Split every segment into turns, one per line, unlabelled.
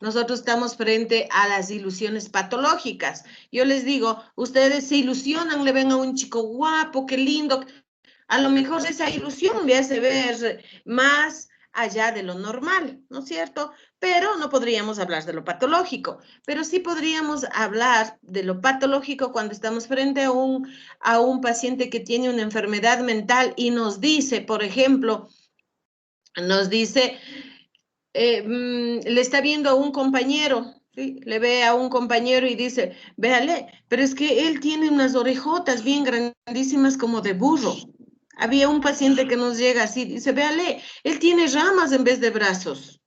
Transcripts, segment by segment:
nosotros estamos frente a las ilusiones patológicas. Yo les digo, ustedes se ilusionan, le ven a un chico guapo, qué lindo. A lo mejor esa ilusión le hace ver más allá de lo normal, ¿no es cierto? Pero no podríamos hablar de lo patológico, pero sí podríamos hablar de lo patológico cuando estamos frente a un paciente que tiene una enfermedad mental y nos dice, por ejemplo, nos dice, le está viendo a un compañero, ¿sí? Le ve a un compañero y dice, véale, pero es que él tiene unas orejotas bien grandísimas como de burro. Había un paciente que nos llega así, dice, véale, él tiene ramas en vez de brazos.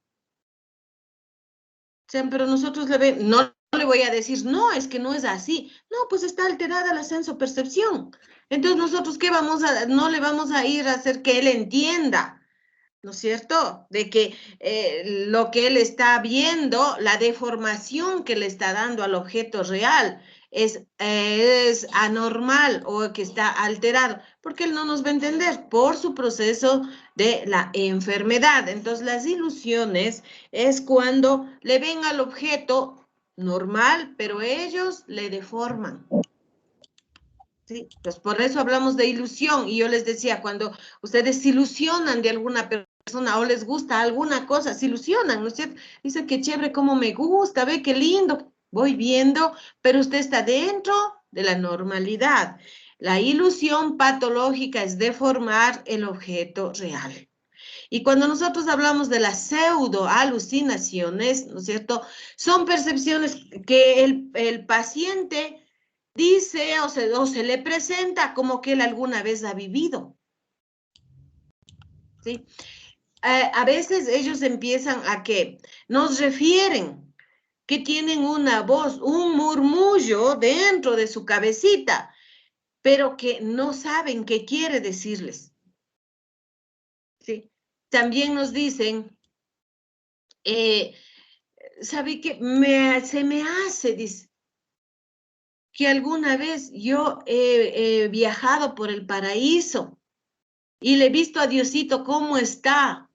O sea, pero nosotros le vemos, no le voy a decir, no, es que no es así. No, pues está alterada la senso-percepción. Entonces nosotros, ¿qué vamos a, no le vamos a ir a hacer que él entienda? ¿No es cierto? De que lo que él está viendo, la deformación que le está dando al objeto real es anormal o que está alterado, porque él no nos va a entender por su proceso de la enfermedad. Entonces, las ilusiones es cuando le ven al objeto normal, pero ellos le deforman. Sí, pues por eso hablamos de ilusión y yo les decía, cuando ustedes se ilusionan de alguna persona o les gusta alguna cosa, se ilusionan, ¿no es cierto? Dicen que chévere, cómo me gusta, ve qué lindo, voy viendo, pero usted está dentro de la normalidad. La ilusión patológica es deformar el objeto real. Y cuando nosotros hablamos de las pseudoalucinaciones, ¿no es cierto? Son percepciones que el paciente dice o se le presenta como que él alguna vez ha vivido. ¿Sí? A veces ellos empiezan a que nos refieren que tienen una voz, un murmullo dentro de su cabecita, pero que no saben qué quiere decirles. ¿Sí? También nos dicen, ¿sabe qué? Se me hace, dice, que alguna vez yo he viajado por el paraíso y le he visto a Diosito cómo está.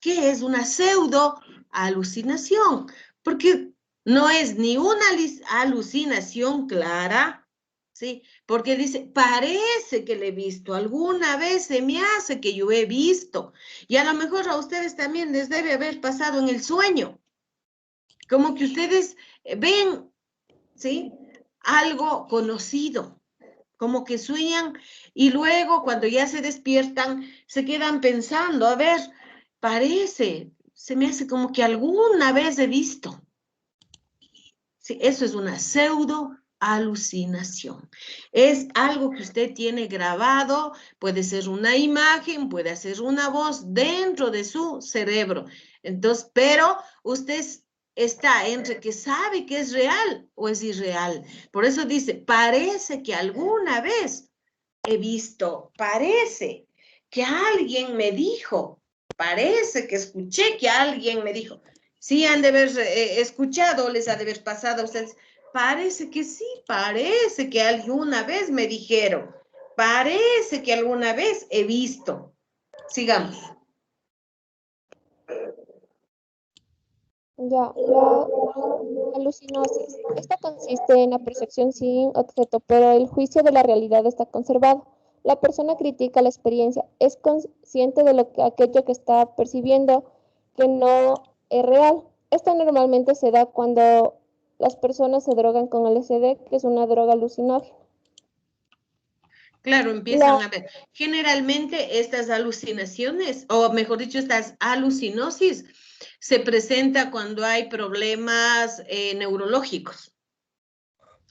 ¿Qué es una pseudo alucinación? Porque no es ni una alucinación clara, ¿sí? Porque dice, parece que le he visto, alguna vez se me hace que yo he visto, y a lo mejor a ustedes también les debe haber pasado en el sueño, como que ustedes ven, ¿sí? Algo conocido, como que sueñan y luego cuando ya se despiertan se quedan pensando, a ver, parece, se me hace como que alguna vez he visto. Sí, eso es una pseudo alucinación. Es algo que usted tiene grabado, puede ser una imagen, puede ser una voz dentro de su cerebro. Entonces, pero usted está entre que sabe que es real o es irreal. Por eso dice, parece que alguna vez he visto, parece que alguien me dijo, parece que escuché que alguien me dijo. Sí han de haber escuchado, les ha de haber pasado a ustedes. Parece que sí, parece que alguna vez me dijeron, parece que alguna vez he visto. Sigamos.
Ya, la alucinosis. Esta consiste en la percepción sin objeto, pero el juicio de la realidad está conservado. La persona critica la experiencia, es consciente de aquello que está percibiendo que no es real. Esto normalmente se da cuando las personas se drogan con LSD, que es una droga alucinógena.
Claro,
La,
empiezan a ver. Generalmente estas alucinaciones, o mejor dicho, estas alucinosis, se presenta cuando hay problemas neurológicos,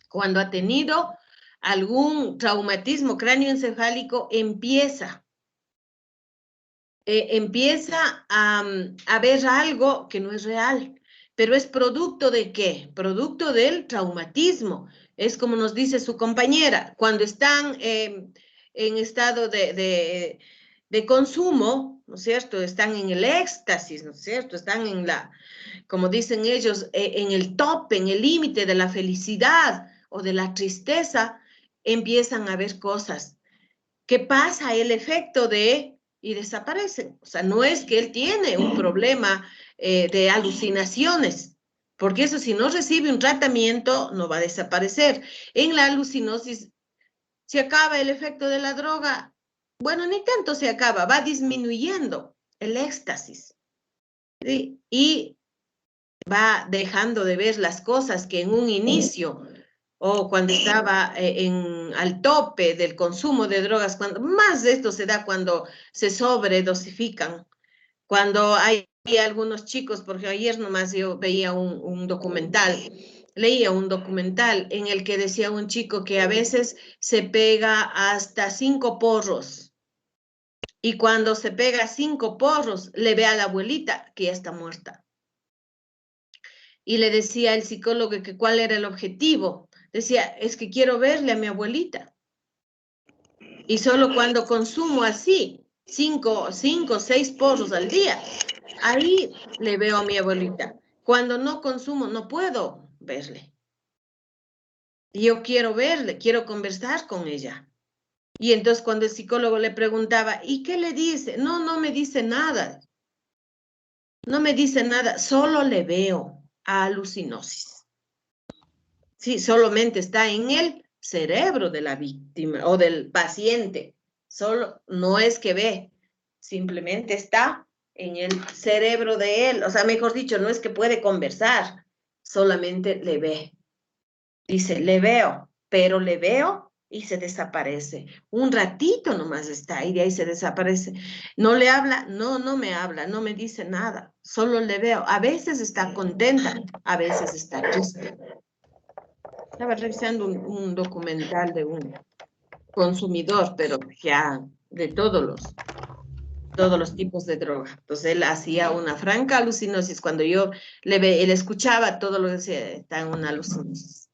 cuando ha tenido algún traumatismo cráneoencefálico, empieza a ver algo que no es real, pero es producto de ¿qué? Producto del traumatismo. Es como nos dice su compañera, cuando están en estado de consumo, ¿no es cierto? Están en el éxtasis, ¿no es cierto? Están en la, como dicen ellos, en el tope, en el límite de la felicidad o de la tristeza, empiezan a ver cosas. ¿Qué pasa? El efecto de y desaparecen. O sea, no es que él tiene un problema de alucinaciones, porque eso si no recibe un tratamiento no va a desaparecer. En la alucinosis se acaba el efecto de la droga. Bueno, ni tanto se acaba, va disminuyendo el éxtasis, ¿sí? Y va dejando de ver las cosas que en un inicio o cuando estaba al tope del consumo de drogas, cuando más de esto se da cuando se sobredosifican, cuando hay algunos chicos, porque ayer nomás yo veía un documental, leía un documental en el que decía un chico que a veces se pega hasta 5 porros y cuando se pega 5 porros le ve a la abuelita que ya está muerta. Y le decía el psicólogo que cuál era el objetivo. Decía, es que quiero verle a mi abuelita. Y solo cuando consumo así, 5, 6 porros al día, ahí le veo a mi abuelita. Cuando no consumo, no puedo verle. Yo quiero verle, quiero conversar con ella. Y entonces cuando el psicólogo le preguntaba, ¿y qué le dice? No, no me dice nada. No me dice nada, solo le veo a alucinosis. Sí, solamente está en el cerebro de la víctima o del paciente. Solo no es que ve, simplemente está en el cerebro de él. O sea, mejor dicho, no es que puede conversar, solamente le ve. Dice, le veo, pero le veo y se desaparece. Un ratito nomás está y de ahí se desaparece. No le habla, no, no me habla, no me dice nada, solo le veo. A veces está contenta, a veces está triste. Estaba revisando un documental de un consumidor, pero ya de todos los tipos de droga. Entonces él hacía una franca alucinosis. Cuando yo él escuchaba todo lo que decía, está en una alucinosis.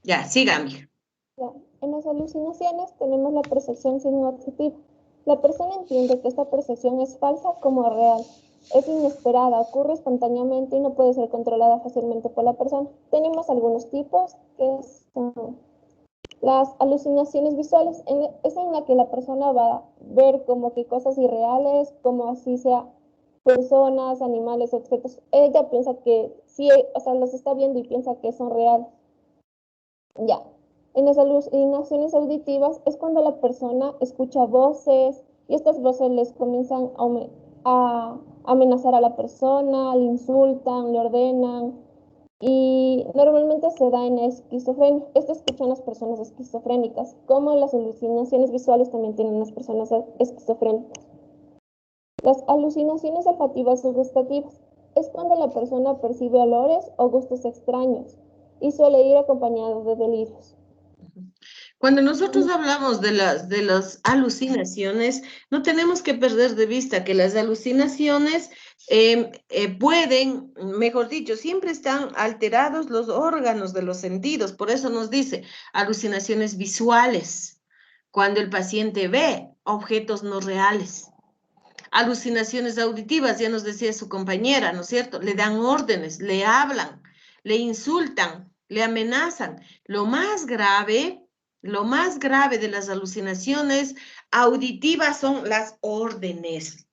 Ya, siga, amiga.
Ya, en las alucinaciones tenemos la percepción signo-objetiva. La persona entiende que esta percepción es falsa como real. Es inesperada, ocurre espontáneamente y no puede ser controlada fácilmente por la persona. Tenemos algunos tipos que son las alucinaciones visuales. Es en la que la persona va a ver como que cosas irreales, como así sea personas, animales, objetos. Ella piensa que sí, o sea, los está viendo y piensa que son reales. Ya. En las alucinaciones auditivas es cuando la persona escucha voces y estas voces les comienzan a amenazar a la persona, le insultan, le ordenan y normalmente se da en esquizofrenia. Esto escuchan las personas esquizofrénicas, como las alucinaciones visuales también tienen las personas esquizofrénicas. Las alucinaciones olfativas o gustativas es cuando la persona percibe olores o gustos extraños y suele ir acompañado de delirios.
Cuando nosotros hablamos de las alucinaciones, no tenemos que perder de vista que las alucinaciones pueden, mejor dicho, siempre están alterados los órganos de los sentidos. Por eso nos dice alucinaciones visuales, cuando el paciente ve objetos no reales. Alucinaciones auditivas, ya nos decía su compañera, ¿no es cierto? Le dan órdenes, le hablan, le insultan, le amenazan. Lo más grave de las alucinaciones auditivas son las órdenes.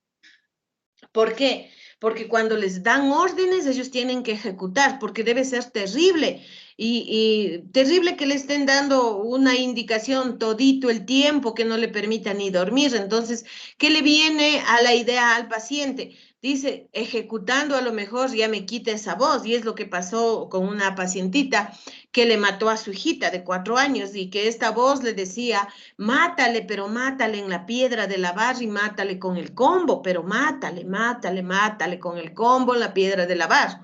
¿Por qué? Porque cuando les dan órdenes, ellos tienen que ejecutar, porque debe ser terrible. Y terrible que le estén dando una indicación todito el tiempo que no le permita ni dormir. Entonces, ¿qué le viene a la idea al paciente? Dice, ejecutando a lo mejor ya me quita esa voz. Y es lo que pasó con una pacientita que le mató a su hijita de 4 años y que esta voz le decía, mátale, pero mátale en la piedra de lavar y mátale con el combo, pero mátale, mátale, mátale con el combo en la piedra de lavar.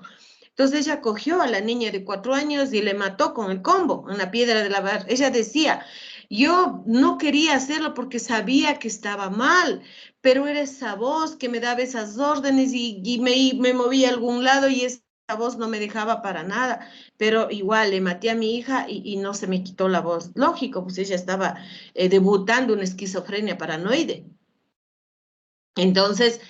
Entonces ella cogió a la niña de 4 años y le mató con el combo en la piedra de lavar. Ella decía, yo no quería hacerlo porque sabía que estaba mal, pero era esa voz que me daba esas órdenes y me movía a algún lado y esa voz no me dejaba para nada, pero igual le maté a mi hija y no se me quitó la voz. Lógico, pues ella estaba debutando una esquizofrenia paranoide. Entonces,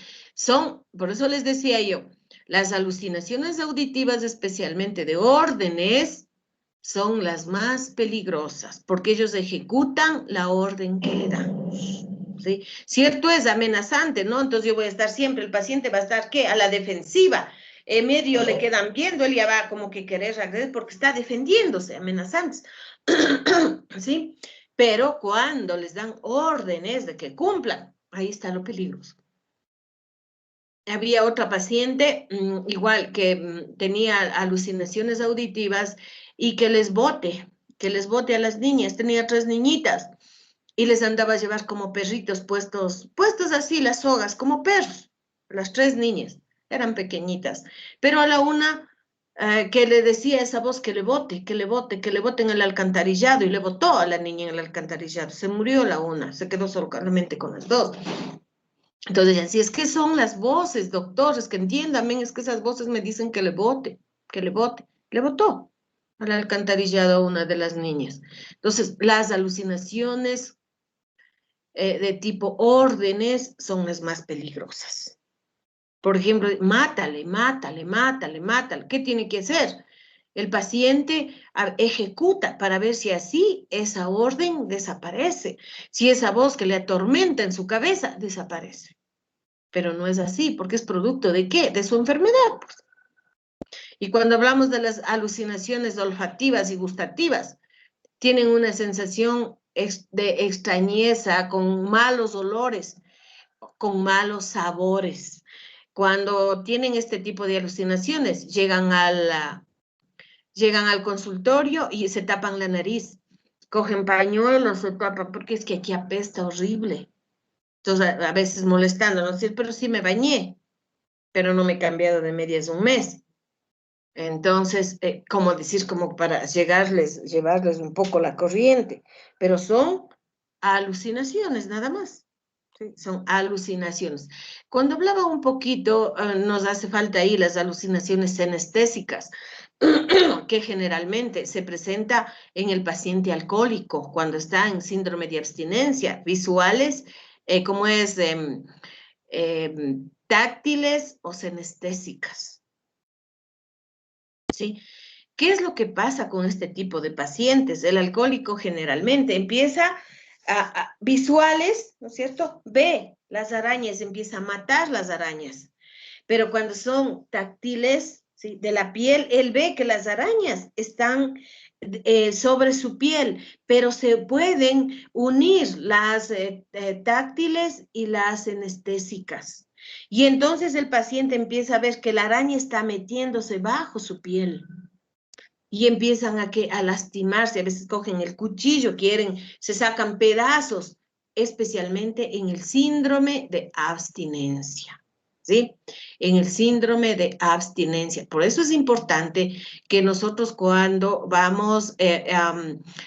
por eso les decía yo, las alucinaciones auditivas, especialmente de órdenes, son las más peligrosas, porque ellos ejecutan la orden que le dan. ¿sí? Cierto es amenazante, ¿no? Entonces yo voy a estar siempre, el paciente va a estar, ¿qué? A la defensiva. Medio le quedan viendo, él ya va como que querer regresar porque está defendiéndose, amenazantes, ¿sí? Pero cuando les dan órdenes de que cumplan, ahí está lo peligroso. Había otra paciente, igual, que tenía alucinaciones auditivas y que les bote a las niñas. Tenía 3 niñitas y les andaba a llevar como perritos puestos así, las sogas, como perros. Las 3 niñas eran pequeñitas, pero a la una que le decía esa voz que le bote, que le bote, que le bote en el alcantarillado, y le botó a la niña en el alcantarillado. Se murió la una, se quedó solamente con las 2. Entonces, así es que son las voces, doctores, que entiéndame, es que esas voces me dicen que le bote, que le bote. Le botó al alcantarillado a una de las niñas. Entonces, las alucinaciones de tipo órdenes son las más peligrosas. Por ejemplo, mátale, mátale, mátale, mátale. ¿Qué tiene que hacer? El paciente ejecuta para ver si así esa orden desaparece, si esa voz que le atormenta en su cabeza desaparece. Pero no es así, porque es producto ¿de qué? De su enfermedad, pues. Y cuando hablamos de las alucinaciones olfativas y gustativas, tienen una sensación de extrañeza, con malos olores, con malos sabores. Cuando tienen este tipo de alucinaciones, llegan al consultorio y se tapan la nariz, cogen pañuelos, se tapan, porque es que aquí apesta horrible. Entonces, a veces molestándonos, pero sí me bañé, pero no me he cambiado de medias un mes. Entonces, como decir, como para llevarles un poco la corriente, pero son alucinaciones, nada más. ¿Sí? Son alucinaciones. Cuando hablaba un poquito, nos hace falta ahí las alucinaciones anestésicas, que generalmente se presenta en el paciente alcohólico cuando está en síndrome de abstinencia, visuales, como es táctiles o senestésicas. ¿Sí? ¿Qué es lo que pasa con este tipo de pacientes? El alcohólico generalmente empieza visuales, ¿no es cierto? Ve las arañas, empieza a matar las arañas. Pero cuando son táctiles, ¿sí? De la piel, él ve que las arañas están sobre su piel, pero se pueden unir las táctiles y las anestésicas. Y entonces el paciente empieza a ver que la araña está metiéndose bajo su piel y empiezan a lastimarse, a veces cogen el cuchillo, se sacan pedazos, especialmente en el síndrome de abstinencia, ¿sí? En el síndrome de abstinencia. Por eso es importante que nosotros cuando vamos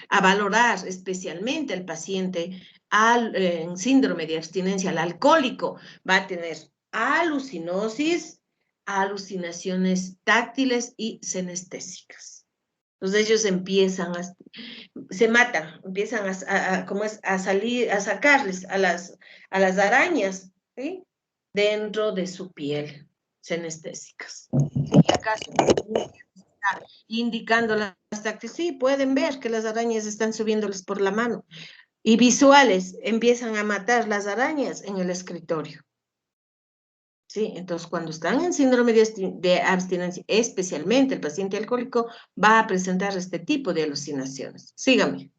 a valorar especialmente al paciente en síndrome de abstinencia, el alcohólico va a tener alucinosis, alucinaciones táctiles y senestésicas. Entonces ellos se matan, empiezan a salir, a sacarles a las arañas, ¿sí? Dentro de su piel, senestésicas. Y acá está indicando las táctiles, sí, pueden ver que las arañas están subiéndoles por la mano. Y visuales, empiezan a matar las arañas en el escritorio. Sí, entonces cuando están en síndrome de abstinencia, especialmente el paciente alcohólico, va a presentar este tipo de alucinaciones. Sígame.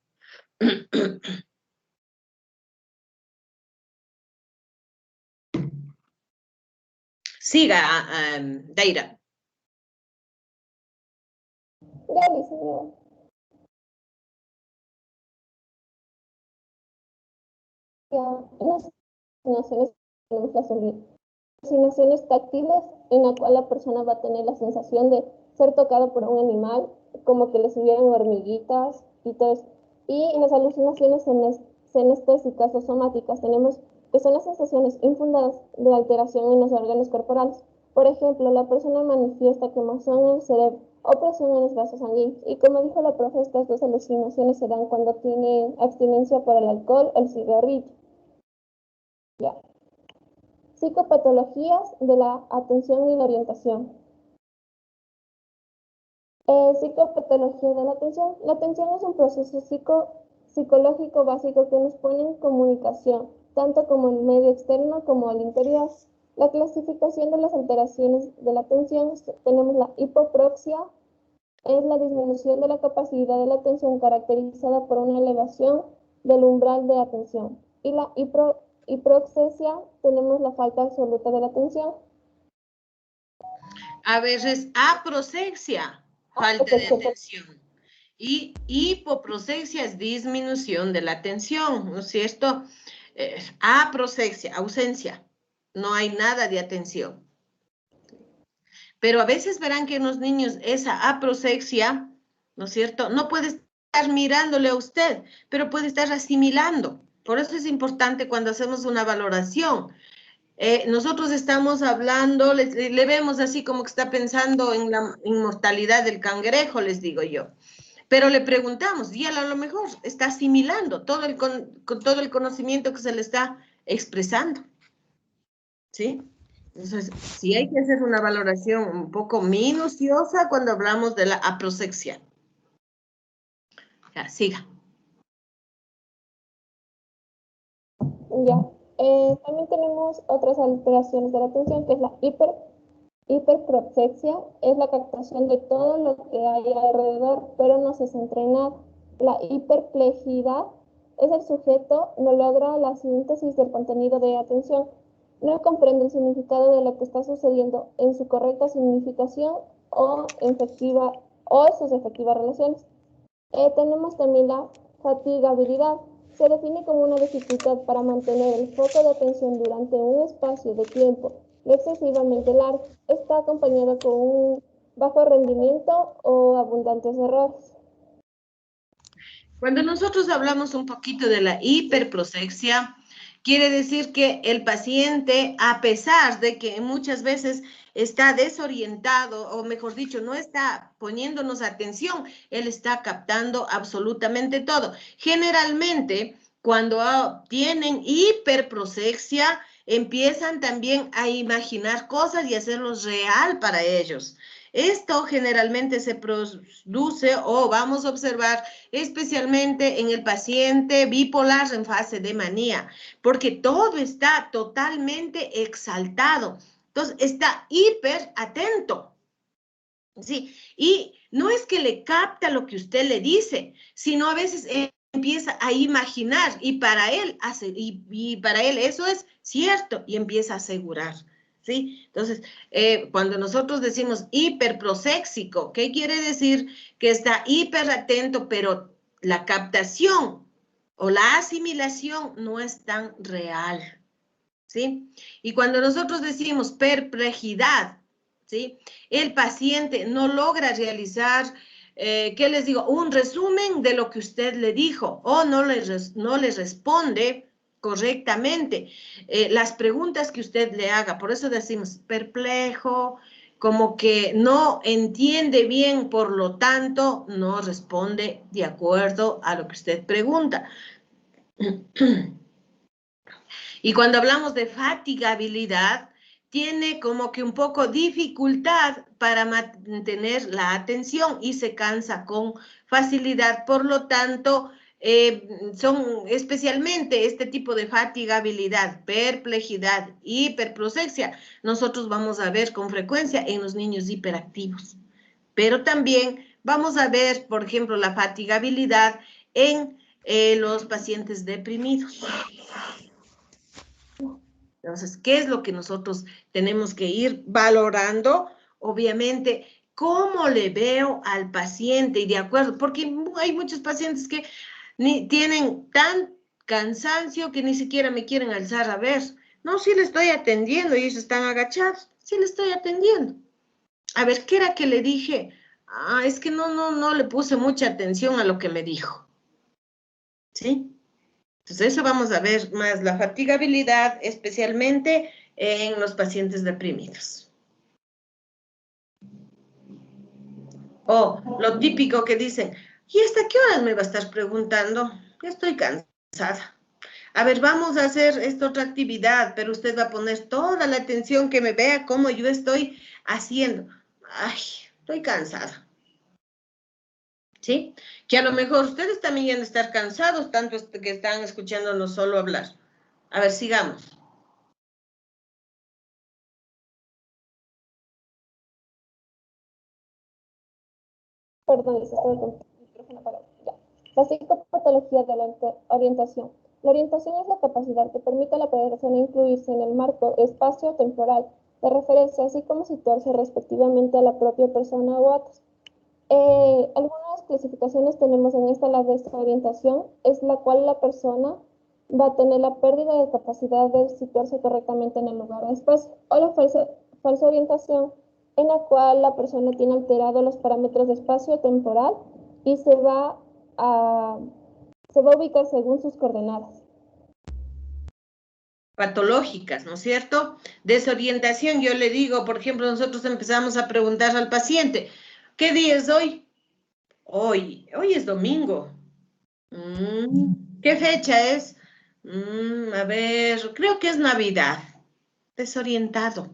Siga, Daira.
Dale, señora. Ya, en las alucinaciones tenemos las alucinaciones táctiles, en la cual la persona va a tener la sensación de ser tocado por un animal, como que le subieran hormiguitas y todo eso. Y en las alucinaciones senestésicas o somáticas tenemos que son las sensaciones infundadas de alteración en los órganos corporales. Por ejemplo, la persona manifiesta quemazón en el cerebro o presión en los vasos sanguíneos. Y como dijo la profe, estas dos alucinaciones se dan cuando tiene abstinencia por el alcohol o el cigarrillo. Ya. Psicopatologías de la atención y la orientación. Psicopatología de la atención. La atención es un proceso psicológico básico que nos pone en comunicación tanto como en medio externo como al interior. La clasificación de las alteraciones de la atención, tenemos la hipoproxia, es la disminución de la capacidad de la atención caracterizada por una elevación del umbral de atención. Y la hiproxesia, tenemos la falta absoluta de la atención.
A veces aproxexia, falta de atención. Y hipoproxexia es disminución de la atención, ¿no es cierto? Aproxexia, ausencia, no hay nada de atención. Pero a veces verán que en los niños esa aproxexia, ¿no es cierto? No puede estar mirándole a usted, pero puede estar asimilando. Por eso es importante cuando hacemos una valoración. Nosotros estamos hablando, le vemos así como que está pensando en la inmortalidad del cangrejo, les digo yo. Pero le preguntamos y él a lo mejor está asimilando con todo el conocimiento que se le está expresando. ¿Sí? Entonces, sí hay que hacer una valoración un poco minuciosa cuando hablamos de la aproxexia. Ya, siga.
Ya. También tenemos otras alteraciones de la atención, que es la hiperproxexia, es la captación de todo lo que hay alrededor, pero no se centra en nada. La hiperplejidad es el sujeto no logra la síntesis del contenido de atención, no comprende el significado de lo que está sucediendo en su correcta significación o sus efectivas relaciones. Tenemos también la fatigabilidad. Se define como una dificultad para mantener el foco de atención durante un espacio de tiempo excesivamente largo. Está acompañada con un bajo rendimiento o abundantes errores.
Cuando nosotros hablamos un poquito de la hiperproxexia, quiere decir que el paciente, a pesar de que muchas veces está desorientado, o mejor dicho, no está poniéndonos atención, él está captando absolutamente todo. Generalmente, cuando tienen hiperproxexia, empiezan también a imaginar cosas y hacerlos real para ellos. Esto generalmente se produce o vamos a observar especialmente en el paciente bipolar en fase de manía, porque todo está totalmente exaltado. Entonces, está hiper atento. ¿Sí? Y no es que le capta lo que usted le dice, sino a veces empieza a imaginar y para él, y para él eso es cierto y empieza a asegurar. ¿Sí? Entonces, cuando nosotros decimos hiperproséxico, ¿qué quiere decir? Que está hiper atento, pero la captación o la asimilación no es tan real. ¿Sí? Y cuando nosotros decimos perplejidad, ¿sí? El paciente no logra realizar, ¿qué les digo? Un resumen de lo que usted le dijo o no le responde correctamente las preguntas que usted le haga. Por eso decimos perplejo, como que no entiende bien, por lo tanto, no responde de acuerdo a lo que usted pregunta. Y cuando hablamos de fatigabilidad, tiene como que un poco dificultad para mantener la atención y se cansa con facilidad. Por lo tanto, son especialmente este tipo de fatigabilidad, perplejidad, hiperproxexia, nosotros vamos a ver con frecuencia en los niños hiperactivos. Pero también vamos a ver, por ejemplo, la fatigabilidad en los pacientes deprimidos. Entonces, ¿qué es lo que nosotros tenemos que ir valorando? Obviamente, ¿cómo le veo al paciente? Y de acuerdo, porque hay muchos pacientes que tienen tan cansancio que ni siquiera me quieren alzar a ver. No, sí le estoy atendiendo y ellos están agachados. Sí le estoy atendiendo. A ver, ¿qué era que le dije? Ah, es que no le puse mucha atención a lo que me dijo. ¿Sí? Entonces, eso vamos a ver más la fatigabilidad, especialmente en los pacientes deprimidos. O lo típico que dicen, ¿y hasta qué horas me va a estar preguntando? Ya estoy cansada. A ver, vamos a hacer esta otra actividad, pero usted va a poner toda la atención que me vea cómo yo estoy haciendo. Ay, estoy cansada. ¿Sí? Que a lo mejor ustedes también van a estar cansados, tanto que están escuchándonos solo hablar. A ver, sigamos.
Perdón, les estoy con el micrófono apagado. Ya. La psicopatología de la orientación. La orientación es la capacidad que permite a la persona incluirse en el marco espacio-temporal de referencia, así como situarse respectivamente a la propia persona o otros. Algunas clasificaciones tenemos en esta, la desorientación, es la cual la persona va a tener la pérdida de capacidad de situarse correctamente en el lugar o espacio, o la falsa orientación, en la cual la persona tiene alterado los parámetros de espacio temporal y se va a ubicar según sus coordenadas.
Patológicas, ¿no es cierto? Desorientación, yo le digo, por ejemplo, nosotros empezamos a preguntar al paciente, ¿qué día es hoy? Hoy es domingo. ¿Qué fecha es? A ver, creo que es Navidad. Desorientado.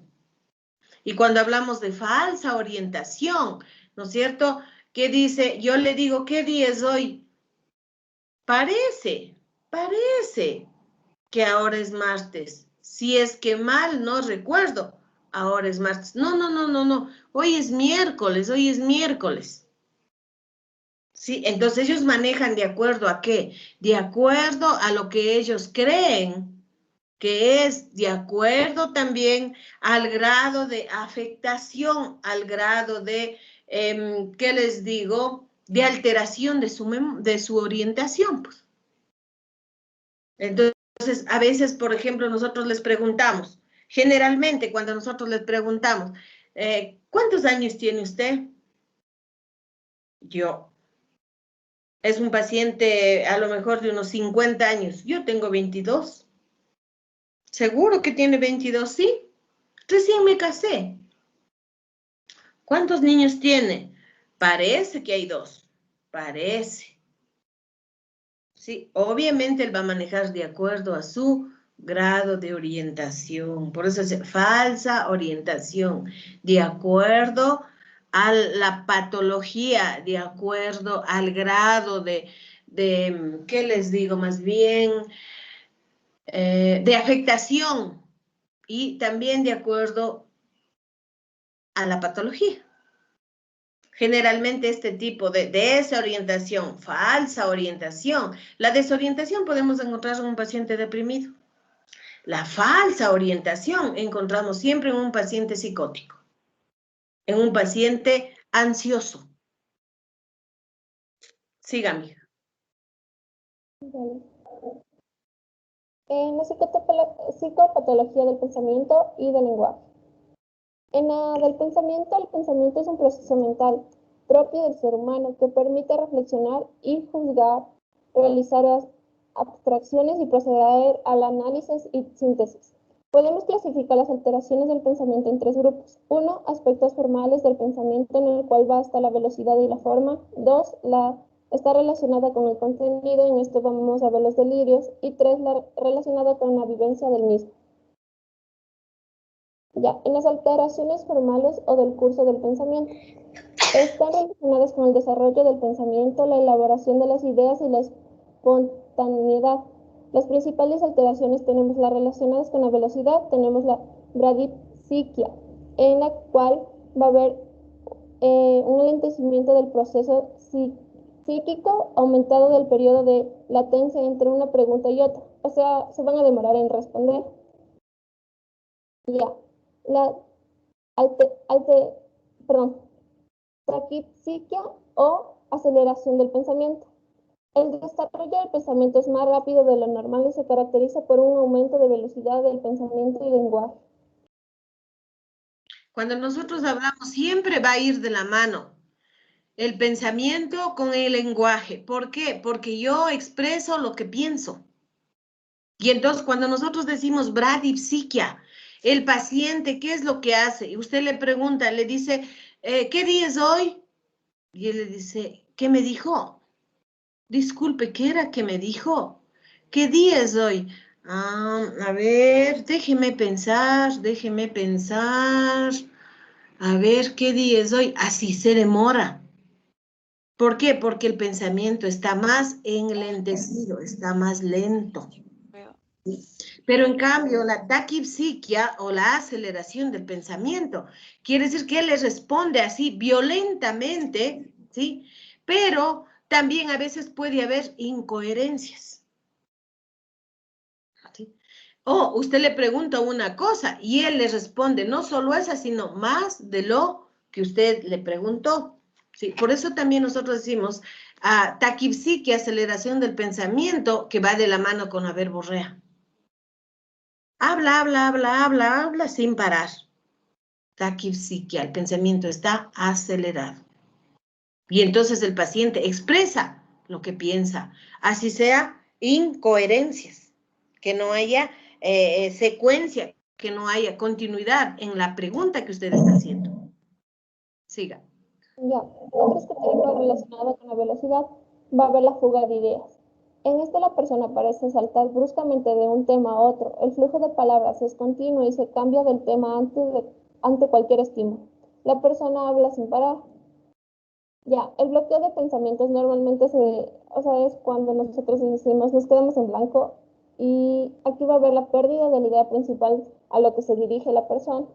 Y cuando hablamos de falsa orientación, ¿no es cierto? ¿Qué dice? Yo le digo, ¿qué día es hoy? Parece que ahora es martes. Si es que mal no recuerdo, ahora es martes. No. Hoy es miércoles. Sí, entonces ellos manejan de acuerdo a qué? De acuerdo a lo que ellos creen, que es de acuerdo también al grado de afectación, al grado de, ¿qué les digo? De alteración de su orientación, pues. Entonces, a veces, por ejemplo, nosotros les preguntamos, generalmente cuando nosotros les preguntamos, ¿cuántos años tiene usted? Yo. Es un paciente a lo mejor de unos 50 años. Yo tengo 22. ¿Seguro que tiene 22? Sí. Recién me casé. ¿Cuántos niños tiene? Parece que hay 2. Parece. Sí, obviamente él va a manejar de acuerdo a su grado de orientación. Por eso es falsa orientación. De acuerdo a la patología, de acuerdo al grado de ¿qué les digo? Más bien, de afectación y también de acuerdo a la patología. Generalmente este tipo de desorientación, falsa orientación, la desorientación podemos encontrar en un paciente deprimido. La falsa orientación encontramos siempre en un paciente psicótico, en un paciente ansioso. Siga, amiga.
Vale. En la psicopatología del pensamiento y del lenguaje. En la del pensamiento, el pensamiento es un proceso mental propio del ser humano que permite reflexionar y juzgar, realizar abstracciones y proceder al análisis y síntesis. Podemos clasificar las alteraciones del pensamiento en 3 grupos. 1, aspectos formales del pensamiento, en el cual basta la velocidad y la forma. 2, está relacionada con el contenido, en esto vamos a ver los delirios. Y 3, relacionada con la vivencia del mismo. Ya, en las alteraciones formales o del curso del pensamiento, están relacionadas con el desarrollo del pensamiento, la elaboración de las ideas y la espontaneidad. Las principales alteraciones tenemos las relacionadas con la velocidad, tenemos la bradipsiquia, en la cual va a haber un alentamiento del proceso psíquico aumentado del periodo de latencia entre una pregunta y otra. O sea, se van a demorar en responder. Ya. La taquipsiquia o aceleración del pensamiento. El desarrollo del pensamiento es más rápido de lo normal y se caracteriza por un aumento de velocidad del pensamiento y lenguaje.
Cuando nosotros hablamos, siempre va a ir de la mano el pensamiento con el lenguaje. ¿Por qué? Porque yo expreso lo que pienso. Y entonces, cuando nosotros decimos bradipsiquia, el paciente, ¿qué es lo que hace? Y usted le pregunta, le dice, ¿qué día es hoy? Y él le dice, ¿qué me dijo? Disculpe, ¿qué era que me dijo? ¿Qué día es hoy? A ver, déjeme pensar. A ver, ¿qué día es hoy? Así se demora. ¿Por qué? Porque el pensamiento está más enlentecido, está más lento. Pero en cambio, la taquipsiquia o la aceleración del pensamiento quiere decir que él le responde así violentamente, ¿sí? Pero también a veces puede haber incoherencias, ¿sí? O usted le pregunta una cosa y él le responde no solo esa, sino más de lo que usted le preguntó. Sí, por eso también nosotros decimos taquipsiquia, aceleración del pensamiento, que va de la mano con la verborrea. Habla sin parar. Taquipsiquia, el pensamiento está acelerado. Y entonces el paciente expresa lo que piensa, así sea incoherencias, que no haya secuencia, que no haya continuidad en la pregunta que usted está haciendo. Siga.
Ya, otro aspecto relacionado con la velocidad va a haber la fuga de ideas. En este la persona parece saltar bruscamente de un tema a otro. El flujo de palabras es continuo y se cambia del tema ante cualquier estímulo. La persona habla sin parar. Ya, el bloqueo de pensamientos normalmente es cuando nosotros decimos, nos quedamos en blanco y aquí va a haber la pérdida de la idea principal a lo que se dirige la persona.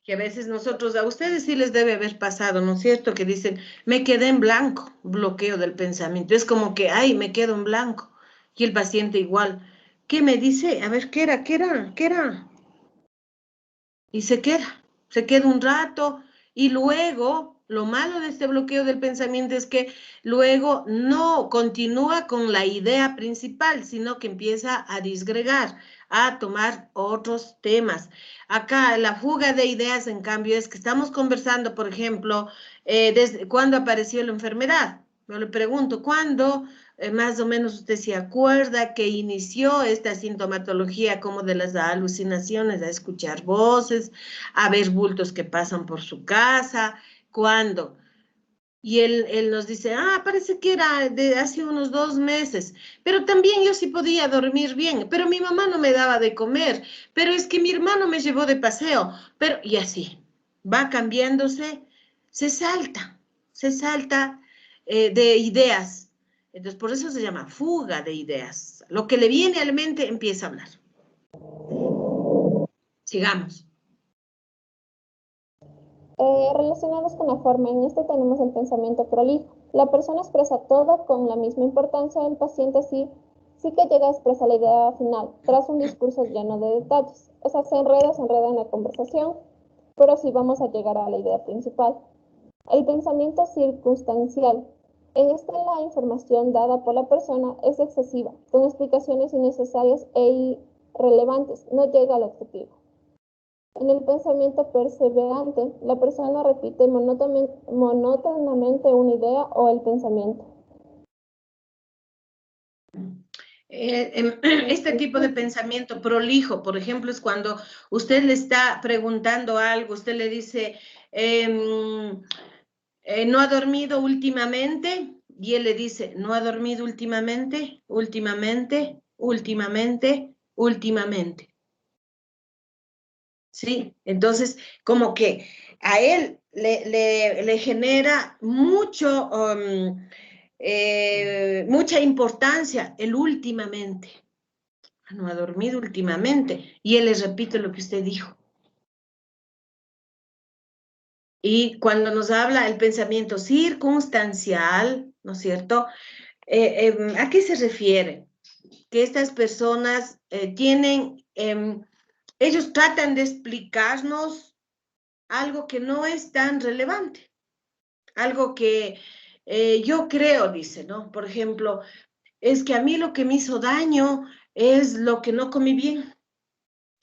Que a veces nosotros, a ustedes sí les debe haber pasado, ¿no es cierto? Que dicen, me quedé en blanco, bloqueo del pensamiento. Es como que, ay, me quedo en blanco. Y el paciente igual, ¿qué me dice? A ver, ¿qué era? ¿Qué era? ¿Qué era? Y se queda un rato y luego, lo malo de este bloqueo del pensamiento es que luego no continúa con la idea principal, sino que empieza a disgregar, a tomar otros temas. Acá la fuga de ideas, en cambio, es que estamos conversando, por ejemplo, desde cuándo apareció la enfermedad. Yo le pregunto, ¿cuándo? Más o menos usted se acuerda que inició esta sintomatología como de las alucinaciones, a escuchar voces, a ver bultos que pasan por su casa, ¿cuándo? Y él nos dice, parece que era de hace unos 2 meses, pero también yo sí podía dormir bien, pero mi mamá no me daba de comer, pero es que mi hermano me llevó de paseo, pero y así, va cambiándose, se salta de ideas. Entonces, por eso se llama fuga de ideas. Lo que le viene a la mente empieza a hablar. Sigamos.
Relacionados con la forma, en este tenemos el pensamiento prolijo. La persona expresa todo con la misma importancia, el paciente sí que llega a expresar la idea final, tras un discurso lleno de detalles. O sea, se enreda en la conversación, pero sí vamos a llegar a la idea principal. El pensamiento circunstancial. En este la información dada por la persona es excesiva, con explicaciones innecesarias e irrelevantes, no llega al objetivo. En el pensamiento perseverante, la persona repite monótonamente una idea o el pensamiento.
Este tipo de pensamiento prolijo, por ejemplo, es cuando usted le está preguntando algo, usted le dice, ¿no ha dormido últimamente? Y él le dice, ¿no ha dormido últimamente? Últimamente, últimamente, últimamente. ¿Sí? Entonces, como que a él le genera mucha importancia el últimamente. No ha dormido últimamente. Y él le repite lo que usted dijo. Y cuando nos habla el pensamiento circunstancial, ¿no es cierto? ¿A qué se refiere? Que estas personas ellos tratan de explicarnos algo que no es tan relevante, algo que yo creo, dice, ¿no? Por ejemplo, es que a mí lo que me hizo daño es lo que no comí bien.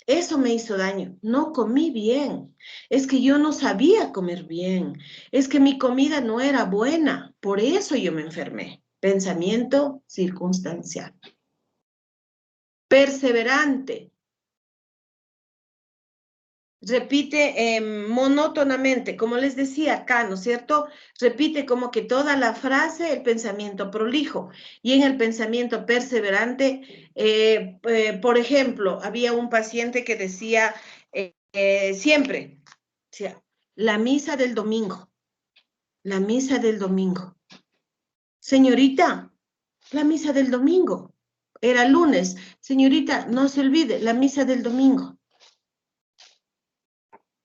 Eso me hizo daño. No comí bien. Es que yo no sabía comer bien. Es que mi comida no era buena. Por eso yo me enfermé. Pensamiento circunstancial. Perseverante. Repite monótonamente, como les decía acá, ¿no es cierto? Repite como que toda la frase, el pensamiento prolijo. Y en el pensamiento perseverante, por ejemplo, había un paciente que decía siempre, o sea, la misa del domingo, la misa del domingo. Señorita, la misa del domingo. era lunes. Señorita, no se olvide, la misa del domingo.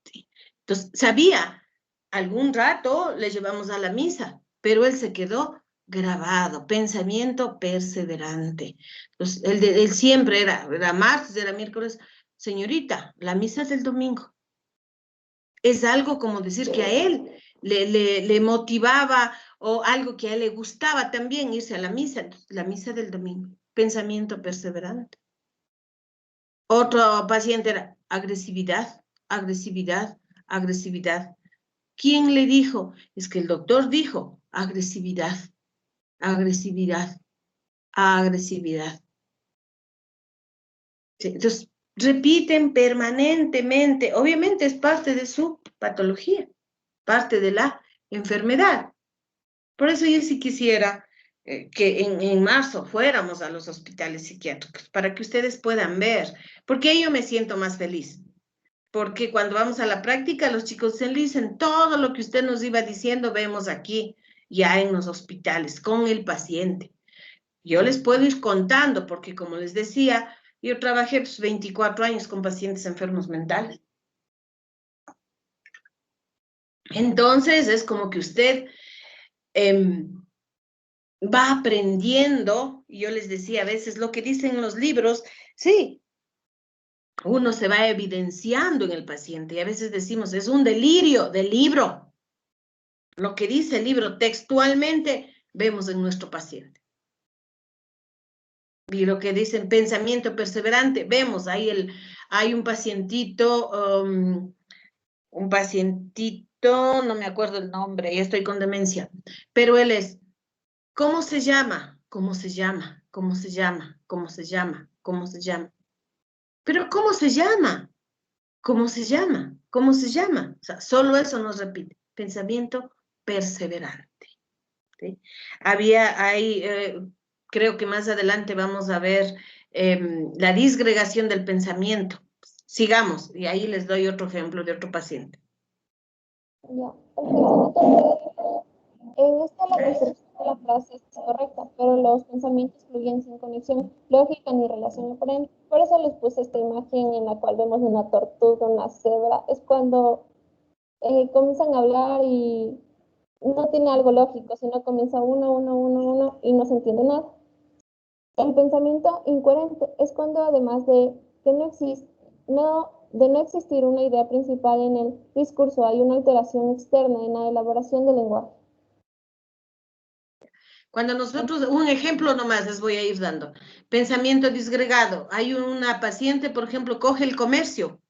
Sí. Entonces, sabía, algún rato le llevamos a la misa, pero él se quedó grabado, pensamiento perseverante. Entonces, él siempre era martes, era miércoles. Señorita, la misa del domingo. Es algo como decir que a él le motivaba o algo que a él le gustaba también irse a la misa del domingo, pensamiento perseverante. Otro paciente era agresividad, agresividad, agresividad. ¿Quién le dijo? Es que el doctor dijo agresividad, agresividad, agresividad. Sí, entonces, repiten permanentemente. Obviamente es parte de su patología, parte de la enfermedad. Por eso yo sí quisiera que en marzo fuéramos a los hospitales psiquiátricos para que ustedes puedan ver, porque ahí yo me siento más feliz. Porque cuando vamos a la práctica, los chicos se dicen todo lo que usted nos iba diciendo, vemos aquí, ya en los hospitales, con el paciente. Yo les puedo ir contando, porque como les decía, yo trabajé 24 años con pacientes enfermos mentales. Entonces, es como que usted va aprendiendo, y yo les decía a veces lo que dicen los libros, sí, uno se va evidenciando en el paciente, y a veces decimos, es un delirio del libro. Lo que dice el libro textualmente, vemos en nuestro paciente. Y lo que dice en pensamiento perseverante, vemos ahí hay un pacientito, no me acuerdo el nombre, ya estoy con demencia, pero él es, ¿cómo se llama? ¿Cómo se llama? ¿Cómo se llama? ¿Cómo se llama? ¿Cómo se llama? Pero ¿cómo se llama? ¿Cómo se llama? ¿Cómo se llama? O sea, solo eso nos repite, pensamiento perseverante. ¿Sí? Creo que más adelante vamos a ver la disgregación del pensamiento. Sigamos, y ahí les doy otro ejemplo de otro paciente.
Ya. El pensamiento, en esta la construcción de la frase es correcta, pero los pensamientos fluyen sin conexión lógica ni relación aparente. Por eso les puse esta imagen en la cual vemos una tortuga, una cebra. Es cuando comienzan a hablar y no tiene algo lógico, sino comienza uno, y no se entiende nada. El pensamiento incoherente es cuando además de que de no existir una idea principal en el discurso, hay una alteración externa en la elaboración del lenguaje.
Cuando nosotros, un ejemplo nomás les voy a ir dando. Pensamiento disgregado. Hay una paciente, por ejemplo, coge el comercio.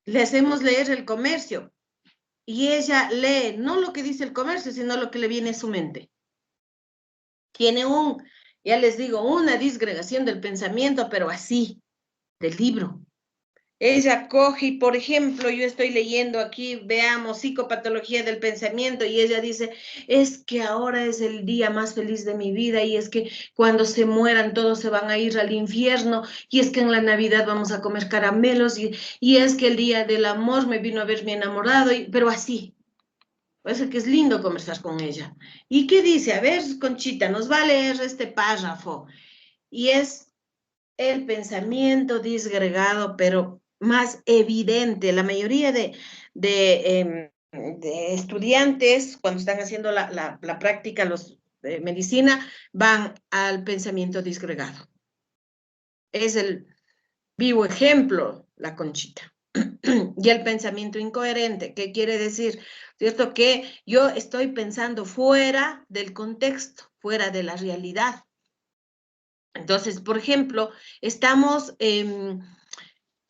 Le hacemos leer el comercio. Y ella lee no lo que dice el comercio, sino lo que le viene a su mente. Tiene ya les digo, una disgregación del pensamiento, pero así, del libro. Ella coge, y por ejemplo, yo estoy leyendo aquí, veamos, psicopatología del pensamiento, y ella dice, es que ahora es el día más feliz de mi vida, y es que cuando se mueran todos se van a ir al infierno, y es que en la Navidad vamos a comer caramelos, y es que el día del amor me vino a ver mi enamorado, pero así. Parece que es lindo conversar con ella. ¿Y qué dice? A ver, Conchita, nos va a leer este párrafo. Y es el pensamiento disgregado, pero más evidente. La mayoría de estudiantes, cuando están haciendo la práctica, los de medicina, van al pensamiento disgregado. Es el vivo ejemplo, la Conchita. Y el pensamiento incoherente, ¿qué quiere decir? ¿Cierto? Que yo estoy pensando fuera del contexto, fuera de la realidad. Entonces, por ejemplo, estamos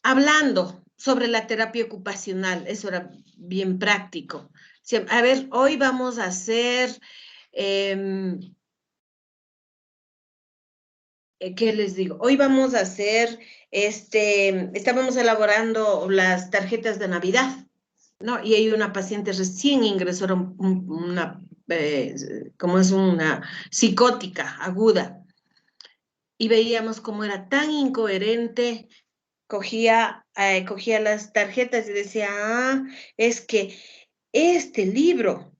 hablando sobre la terapia ocupacional, eso era bien práctico. A ver, hoy vamos a hacer, ¿qué les digo? Hoy vamos a hacer, estábamos elaborando las tarjetas de Navidad, ¿no? Y hay una paciente recién ingresó a como es una psicótica aguda, y veíamos cómo era tan incoherente. Cogía las tarjetas y decía, es que este libro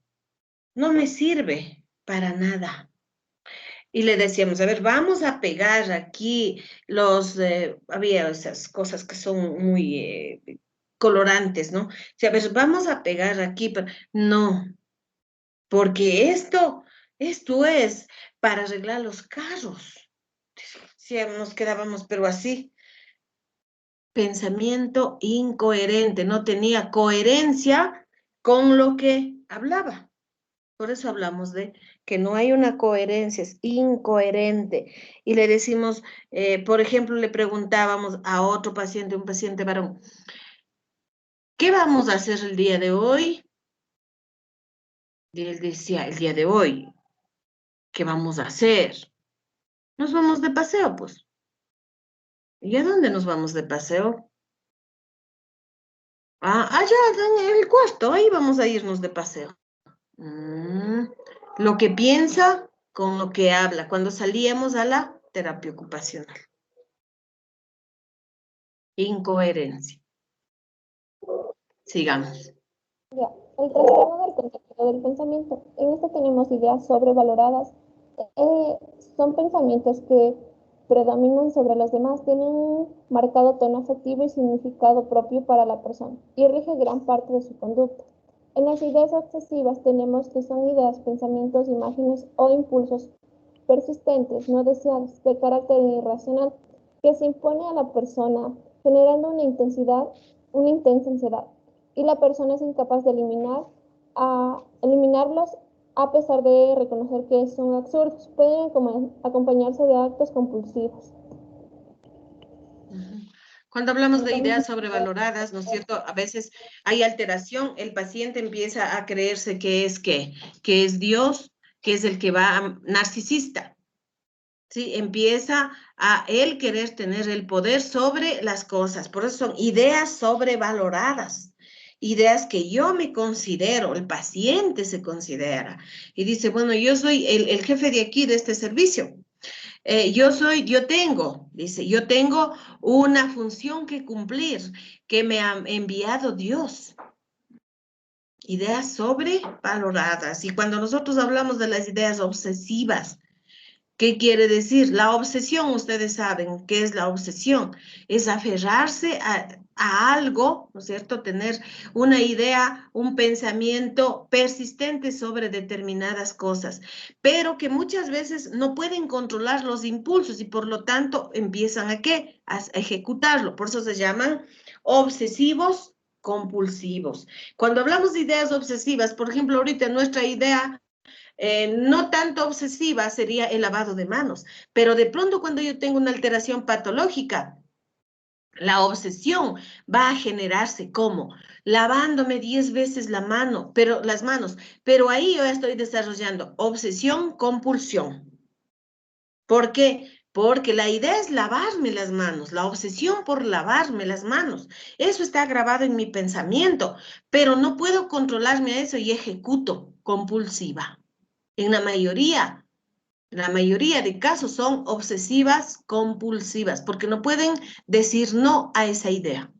no me sirve para nada. Y le decíamos, a ver, vamos a pegar aquí había esas cosas que son muy colorantes, ¿no? O sea, a ver, vamos a pegar aquí, pero no, porque esto es para arreglar los carros. Sí, nos quedábamos, pero así, pensamiento incoherente, no tenía coherencia con lo que hablaba. Por eso hablamos de que no hay una coherencia, es incoherente. Y le decimos, por ejemplo, le preguntábamos a otro paciente, un paciente varón, ¿qué vamos a hacer el día de hoy? Y él decía, el día de hoy, ¿qué vamos a hacer? Nos vamos de paseo, pues. ¿Y a dónde nos vamos de paseo? Ah, allá en el cuarto, ahí vamos a irnos de paseo. Mm, lo que piensa con lo que habla, cuando salíamos a la terapia ocupacional. Incoherencia. Sigamos.
Ya, el trastorno del contenido del pensamiento. En este tenemos ideas sobrevaloradas. Eh, Son pensamientos que predominan sobre los demás, tienen un marcado tono afectivo y significado propio para la persona y rige gran parte de su conducta. En las ideas obsesivas tenemos que son ideas, pensamientos, imágenes o impulsos persistentes, no deseados, de carácter irracional, que se impone a la persona, generando una intensa ansiedad, y la persona es incapaz de eliminarlos a pesar de reconocer que son absurdos. Pueden acompañarse de actos compulsivos.
Ujú. Cuando hablamos de ideas sobrevaloradas, ¿no es cierto? A veces hay alteración, el paciente empieza a creerse que es Dios, que es el que narcisista, ¿sí? Empieza a él querer tener el poder sobre las cosas. Por eso son ideas sobrevaloradas, ideas que yo me considero, el paciente se considera y dice, bueno, yo soy el jefe de aquí, de este servicio. Dice, yo tengo una función que cumplir, que me ha enviado Dios. Ideas sobrevaloradas. Y cuando nosotros hablamos de las ideas obsesivas, ¿qué quiere decir? La obsesión, ustedes saben qué es la obsesión, es aferrarse a algo, ¿no es cierto? Tener una idea, un pensamiento persistente sobre determinadas cosas, pero que muchas veces no pueden controlar los impulsos y por lo tanto empiezan ¿a qué? A ejecutarlo. Por eso se llaman obsesivos compulsivos. Cuando hablamos de ideas obsesivas, por ejemplo, ahorita nuestra idea no tanto obsesiva sería el lavado de manos, pero de pronto cuando yo tengo una alteración patológica, la obsesión va a generarse como lavándome 10 veces las manos, pero ahí yo estoy desarrollando obsesión, compulsión. ¿Por qué? Porque la idea es lavarme las manos, la obsesión por lavarme las manos. Eso está grabado en mi pensamiento, pero no puedo controlarme a eso y ejecuto compulsiva. En la mayoría de casos son obsesivas compulsivas, porque no pueden decir no a esa idea.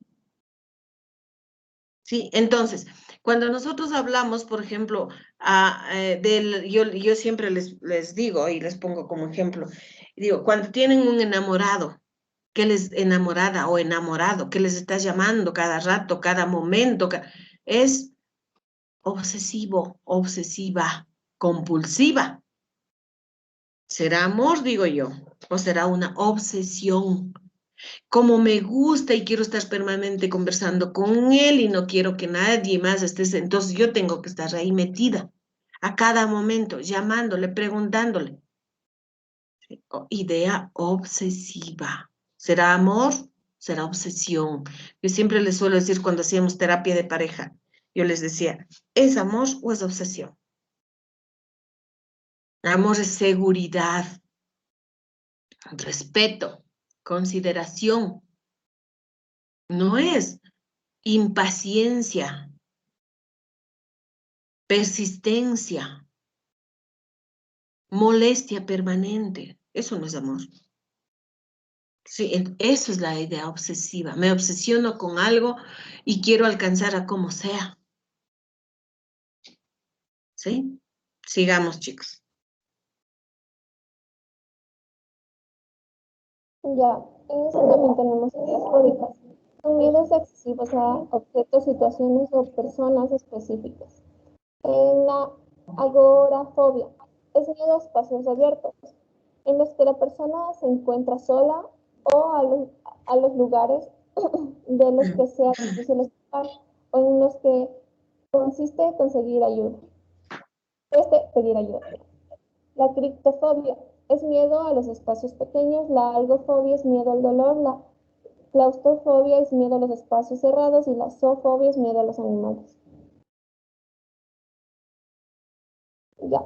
¿Sí? Entonces, cuando nosotros hablamos, por ejemplo, yo siempre les digo y les pongo como ejemplo, digo, cuando tienen un enamorado, que les enamorada o enamorado, que les está llamando cada rato, cada momento, es obsesivo, obsesiva, compulsiva. ¿Será amor, digo yo? ¿O será una obsesión? Como me gusta y quiero estar permanente conversando con él y no quiero que nadie más esté, entonces yo tengo que estar ahí metida a cada momento, llamándole, preguntándole. Idea obsesiva. ¿Será amor? ¿Será obsesión? Yo siempre les suelo decir cuando hacíamos terapia de pareja, yo les decía, ¿es amor o es obsesión? Amor es seguridad, respeto, consideración. No es impaciencia, persistencia, molestia permanente. Eso no es amor. Sí, eso es la idea obsesiva. Me obsesiono con algo y quiero alcanzar a como sea. ¿Sí? Sigamos, chicos.
Ya, en eso también tenemos ideas fóbicas. Son miedos excesivos a objetos, situaciones o personas específicas. En la agorafobia es miedo a espacios abiertos, en los que la persona se encuentra sola o a los lugares de los que sea difícil escapar o en los que consiste conseguir ayuda. Pedir ayuda. La criptofobia es miedo a los espacios pequeños, la algofobia es miedo al dolor, la claustrofobia es miedo a los espacios cerrados y la zoofobia es miedo a los animales. Ya.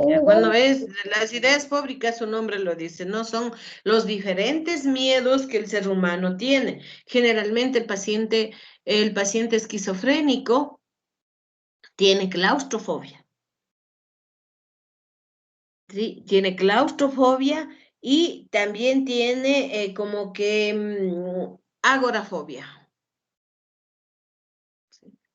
Ya, cuando ves las ideas fóbicas, su nombre lo dice, no son los diferentes miedos que el ser humano tiene. Generalmente el paciente esquizofrénico tiene claustrofobia, ¿sí? Tiene claustrofobia y también tiene como que agorafobia.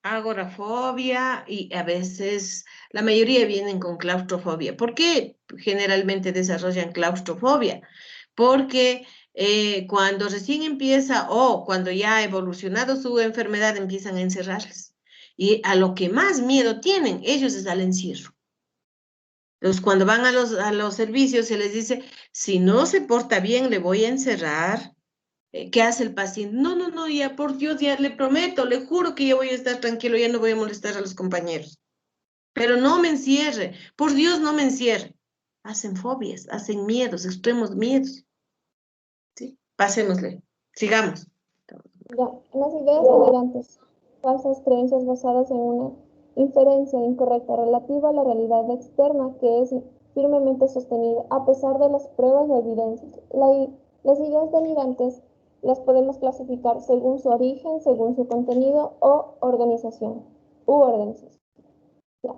Agorafobia y a veces la mayoría vienen con claustrofobia. ¿Por qué generalmente desarrollan claustrofobia? Porque cuando recién empieza o cuando ya ha evolucionado su enfermedad empiezan a encerrarles. Y a lo que más miedo tienen ellos es al encierro. Entonces, cuando van a los servicios se les dice, si no se porta bien, le voy a encerrar. ¿Qué hace el paciente? No, no, no, ya por Dios, ya le prometo, le juro que ya voy a estar tranquilo, ya no voy a molestar a los compañeros. Pero no me encierre, por Dios, no me encierre. Hacen fobias, hacen miedos, extremos miedos. ¿Sí? Pasémosle, sigamos.
Ya, las ideas delirantes, falsas creencias basadas en una inferencia incorrecta relativa a la realidad externa que es firmemente sostenida a pesar de las pruebas o evidencias. Las ideas delirantes las podemos clasificar según su origen, según su contenido o organización. Ya.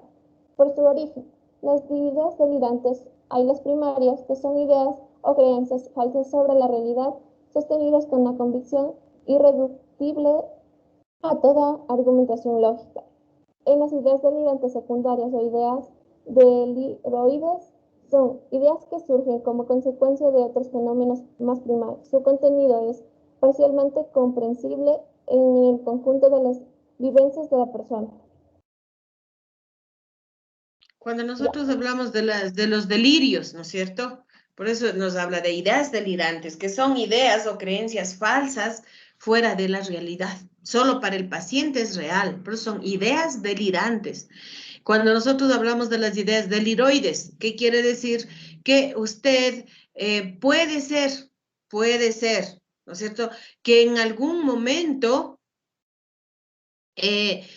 Por su origen, las ideas delirantes hay las primarias, que son ideas o creencias falsas sobre la realidad, sostenidas con una convicción irreductible a toda argumentación lógica. En las ideas delirantes secundarias o ideas deliroides son ideas que surgen como consecuencia de otros fenómenos más primarios. Su contenido es parcialmente comprensible en el conjunto de las vivencias de la persona.
Cuando
Ya.
nosotros hablamos de los delirios, ¿no es cierto? Por eso nos habla de ideas delirantes, que son ideas o creencias falsas fuera de la realidad. Solo para el paciente es real, pero son ideas delirantes. Cuando nosotros hablamos de las ideas deliroides, ¿qué quiere decir? Que usted puede ser, ¿no es cierto? Que en algún momento eh,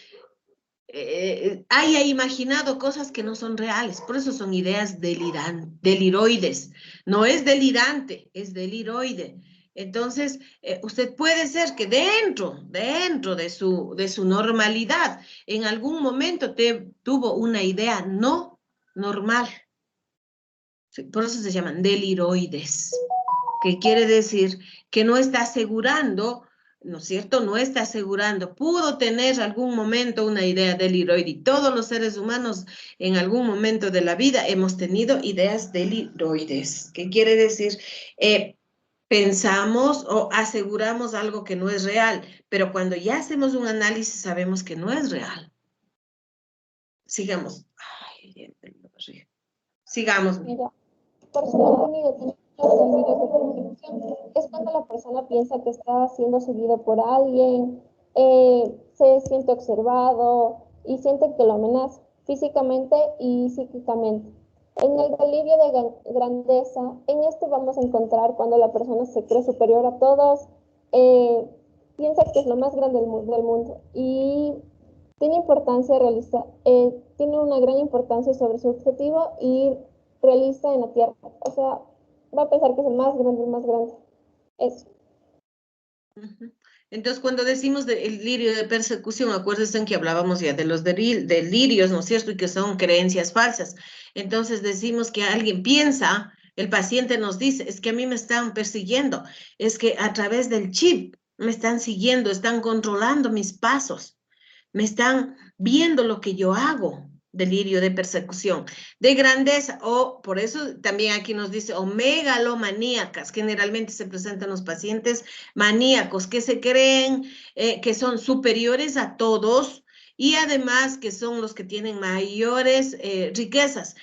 haya imaginado cosas que no son reales. Por eso son ideas deliroides. No es delirante, es deliroide. Entonces, usted puede ser que dentro de su normalidad, en algún momento tuvo una idea no normal. Sí, por eso se llaman deliroides, que quiere decir que no está asegurando, ¿no es cierto? No está asegurando. Pudo tener algún momento una idea deliroide y todos los seres humanos en algún momento de la vida hemos tenido ideas deliroides. ¿Qué quiere decir? Pensamos o aseguramos algo que no es real, pero cuando ya hacemos un análisis sabemos que no es real. Sigamos. Ay, sigamos.
Ya. Por su contenido, tenemos los delirios de persecución. Es cuando la persona piensa que está siendo seguido por alguien, se siente observado y siente que lo amenaza físicamente y psíquicamente. En el delirio de grandeza, en este vamos a encontrar cuando la persona se cree superior a todos, eh, piensa que es lo más grande del mundo y tiene una gran importancia sobre su objetivo y realiza en la Tierra. O sea, va a pensar que es el más grande. Eso.
Entonces, cuando decimos el delirio de persecución, acuérdense en que hablábamos ya de los delirios, ¿no es cierto? Y que son creencias falsas. Entonces, decimos que alguien piensa, el paciente nos dice, es que a mí me están persiguiendo, es que a través del chip me están siguiendo, están controlando mis pasos, me están viendo lo que yo hago. delirio de persecución, de grandeza, o por eso también aquí nos dice, o megalomaníacas, generalmente se presentan los pacientes maníacos que se creen que son superiores a todos y además que son los que tienen mayores riquezas.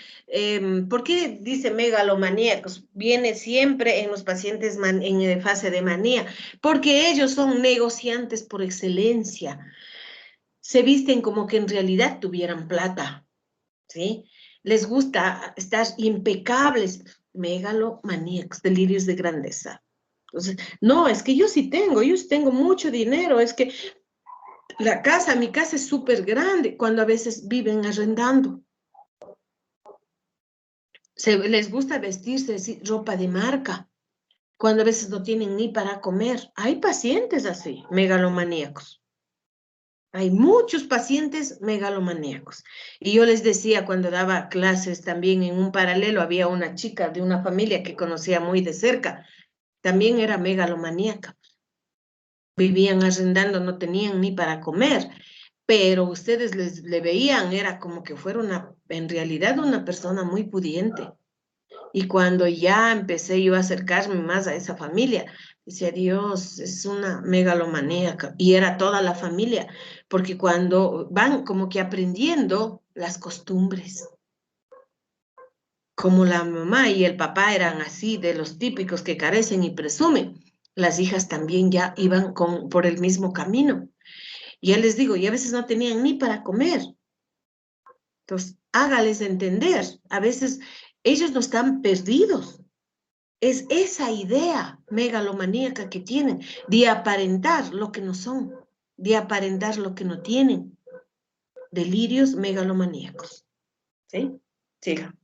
¿Por qué dice megalomaníacos? Viene siempre en los pacientes en fase de manía, porque ellos son negociantes por excelencia. Se visten como que en realidad tuvieran plata, ¿sí? Les gusta estar impecables, megalomaníacos, delirios de grandeza. Entonces, no, es que yo sí tengo mucho dinero, es que mi casa es súper grande, cuando a veces viven arrendando. Les gusta vestirse así, ropa de marca, cuando a veces no tienen ni para comer. Hay pacientes así, megalomaníacos. Hay muchos pacientes megalomaníacos. Y yo les decía cuando daba clases también en un paralelo, había una chica de una familia que conocía muy de cerca, también era megalomaníaca. Vivían arrendando, no tenían ni para comer, pero ustedes le veían, era como que fuera en realidad una persona muy pudiente. Y cuando ya empecé yo a acercarme más a esa familia, decía, Dios, es una megalomaníaca. Y era toda la familia, porque cuando van como que aprendiendo las costumbres, como la mamá y el papá eran así, de los típicos que carecen y presumen, las hijas también ya iban por el mismo camino. Y ya les digo, y a veces no tenían ni para comer. Entonces, hágales entender, a veces ellos no están perdidos. Es esa idea megalomaníaca que tienen de aparentar lo que no son, de aparentar lo que no tienen. Delirios megalomaníacos. ¿Sí? Siga.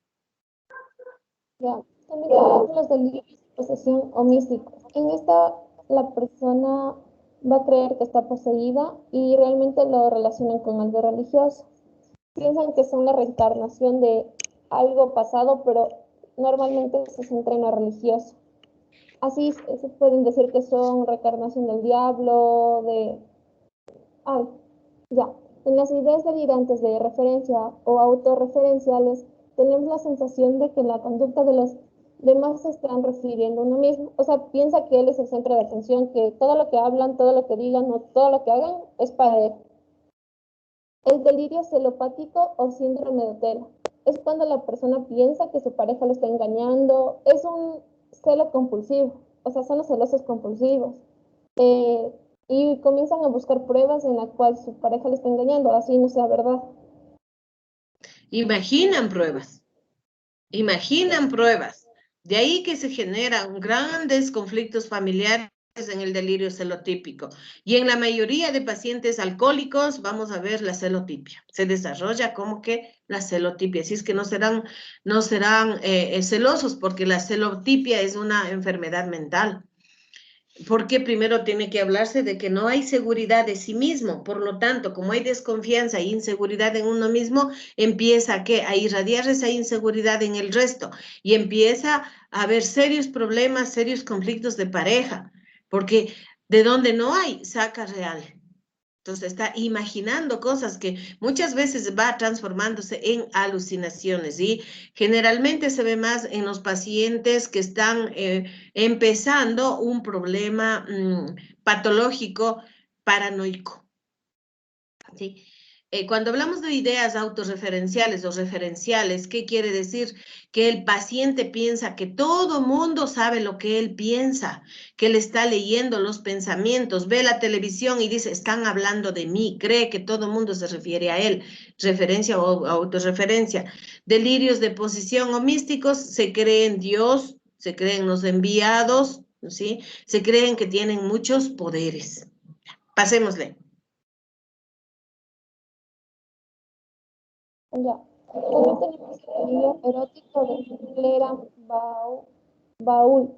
Ya, también tenemos los delirios de posesión o místicos. En esta, la persona va a creer que está poseída y realmente lo relacionan con algo religioso. Piensan que son la reencarnación de algo pasado, pero normalmente se centra en lo religioso. Así se pueden decir que son reencarnación del diablo, de... Ah, ya. En las ideas delirantes de referencia o autorreferenciales, tenemos la sensación de que la conducta de los demás se están refiriendo a uno mismo. O sea, piensa que él es el centro de atención, que todo lo que hablan, todo lo que digan o todo lo que hagan es para él. El delirio celopático o síndrome de Tela es cuando la persona piensa que su pareja lo está engañando. Es un celo compulsivo, o sea, son los celosos compulsivos. Eh, y comienzan a buscar pruebas en las cuales su pareja le está engañando, así no sea verdad.
Imaginan pruebas. Imaginan pruebas. De ahí que se generan grandes conflictos familiares en el delirio celotípico. Y en la mayoría de pacientes alcohólicos vamos a ver la celotipia. Se desarrolla como que la celotipia. Así es que no serán celosos porque la celotipia es una enfermedad mental. Porque primero tiene que hablarse de que no hay seguridad de sí mismo, por lo tanto, como hay desconfianza e inseguridad en uno mismo, empieza a irradiar esa inseguridad en el resto y empieza a haber serios problemas, serios conflictos de pareja, porque de donde no hay, saca real. Entonces está imaginando cosas que muchas veces va transformándose en alucinaciones y generalmente se ve más en los pacientes que están empezando un problema patológico paranoico. ¿Sí? Cuando hablamos de ideas autorreferenciales o referenciales, ¿qué quiere decir? Que el paciente piensa que todo mundo sabe lo que él piensa, que él está leyendo los pensamientos, ve la televisión y dice, están hablando de mí, cree que todo mundo se refiere a él, referencia o autorreferencia. Delirios de posesión o místicos, se creen Dios, se creen los enviados, ¿sí? Se creen que tienen muchos poderes. Pasémosle.
Ya. También tenemos el delirio erótico de Bault.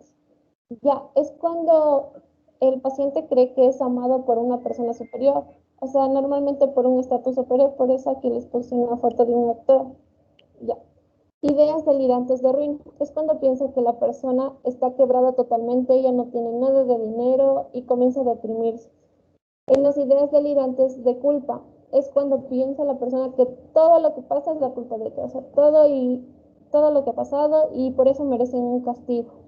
Ya, es cuando el paciente cree que es amado por una persona superior, o sea, normalmente por un estatus superior, por eso aquí les puse una foto de un actor. Ya. Ideas delirantes de ruina. Es cuando piensa que la persona está quebrada totalmente, ella no tiene nada de dinero y comienza a deprimirse. En las ideas delirantes de culpa, es cuando piensa la persona que todo lo que pasa es la culpa de otro, o sea, todo lo que ha pasado y por eso merecen un castigo.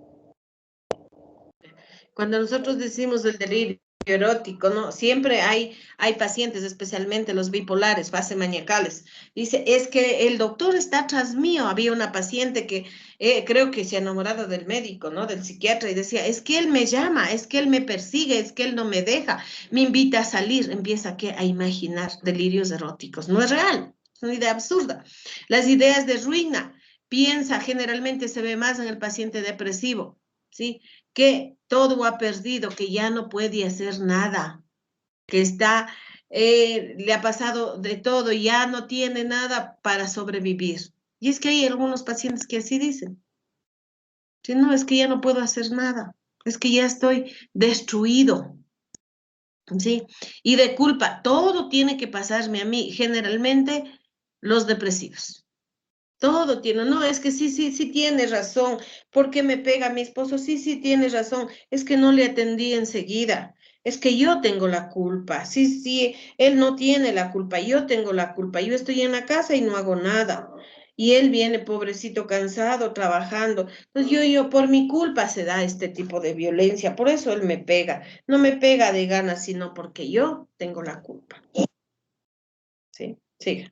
Cuando nosotros decimos el delirio erótico, ¿no? Siempre hay pacientes, especialmente los bipolares, fase maníacales. Dice, es que el doctor está tras mío. Había una paciente que creo que se ha enamorado del médico, ¿no? Del psiquiatra y decía, es que él me llama, es que él me persigue, es que él no me deja, me invita a salir. Empieza a imaginar delirios eróticos. No es real, es una idea absurda. Las ideas de ruina, piensa, generalmente se ve más en el paciente depresivo, ¿sí? Que todo ha perdido, que ya no puede hacer nada, que le ha pasado de todo, ya no tiene nada para sobrevivir. Y es que hay algunos pacientes que así dicen, sí, no, es que ya no puedo hacer nada, es que ya estoy destruido, ¿sí? Y de culpa, todo tiene que pasarme a mí, generalmente los depresivos. Todo tiene, no, es que sí tiene razón. ¿Por qué me pega mi esposo? Sí tiene razón. Es que no le atendí enseguida. Es que yo tengo la culpa. Sí, él no tiene la culpa. Yo tengo la culpa. Yo estoy en la casa y no hago nada. Y él viene, pobrecito, cansado, trabajando. Entonces yo, por mi culpa se da este tipo de violencia. Por eso él me pega. No me pega de ganas, sino porque yo tengo la culpa. Sí, sí.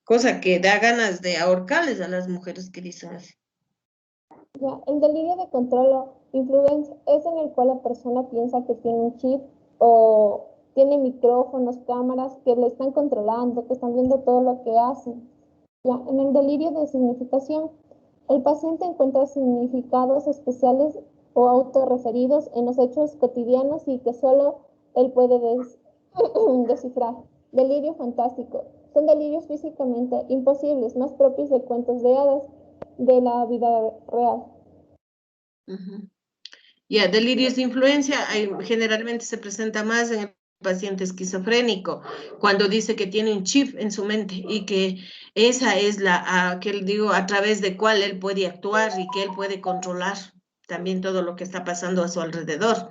Cosa que da ganas de ahorcarles a las mujeres que dicen así.
Ya, el delirio de control o influencia es en el cual la persona piensa que tiene un chip o tiene micrófonos, cámaras que le están controlando, que están viendo todo lo que hacen. Ya, en el delirio de significación, el paciente encuentra significados especiales o autorreferidos en los hechos cotidianos y que solo él puede descifrar. Delirio fantástico. Son delirios físicamente imposibles, más propios de cuentos de hadas de la vida real.
Ujú. Ya, delirios de influencia generalmente se presenta más en el paciente esquizofrénico, cuando dice que tiene un chip en su mente y que esa es que él digo, a través de cual él puede actuar y que él puede controlar también todo lo que está pasando a su alrededor.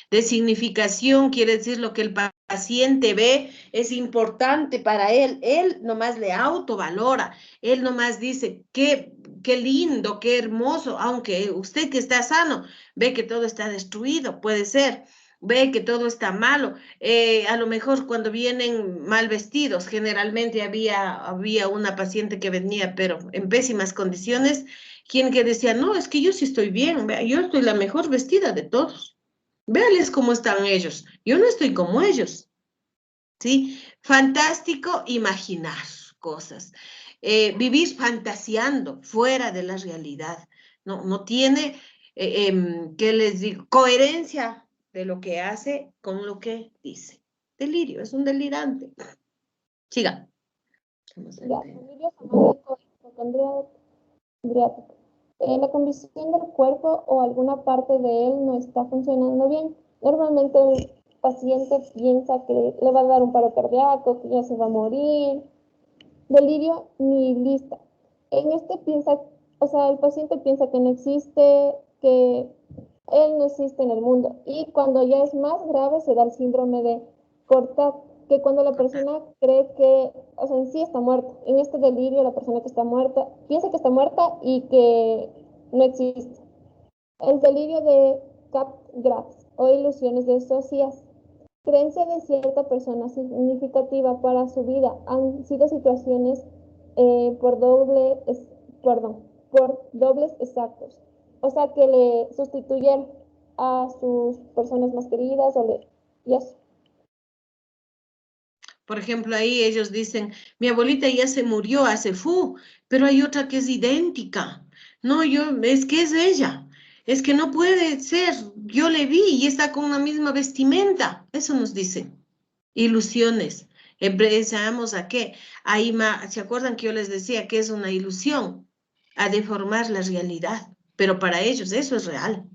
De significación quiere decir lo que el paciente ve es importante para él nomás le autovalora, él nomás dice, qué lindo, qué hermoso, aunque usted que está sano ve que todo está destruido, puede ser, ve que todo está malo, a lo mejor cuando vienen mal vestidos, generalmente había una paciente que venía, pero en pésimas condiciones, quien que decía, no, es que yo sí estoy bien, vea, yo estoy la mejor vestida de todos. Véales cómo están ellos. Yo no estoy como ellos, ¿sí? Fantástico imaginar cosas. Vivir fantaseando fuera de la realidad. No tiene, ¿qué les digo? Coherencia de lo que hace con lo que dice. Delirio, es un delirante. Siga.
Ya, delirio somático hipocondriático. La condición del cuerpo o alguna parte de él no está funcionando bien. Normalmente el paciente piensa que le va a dar un paro cardíaco, que ya se va a morir. Delirio nihilista. En este piensa, o sea, el paciente piensa que no existe, que él no existe en el mundo. Y cuando ya es más grave se da el síndrome de Cortat, que cuando la persona cree que, o sea, en sí está muerta. En este delirio la persona que está muerta piensa que está muerta y que no existe. El delirio de Capgras o ilusiones de Socias. Creencia de cierta persona significativa para su vida han sido situaciones por perdón, por dobles exactos. O sea, que le sustituyeron a sus personas más queridas y eso.
Por ejemplo, ahí ellos dicen, mi abuelita ya se murió pero hay otra que es idéntica. No, es que es ella. Es que no puede ser. Yo le vi y está con la misma vestimenta. Eso nos dicen. Ilusiones. Empezamos a qué? ¿Se acuerdan que yo les decía que es una ilusión? A deformar la realidad. Pero para ellos eso es real.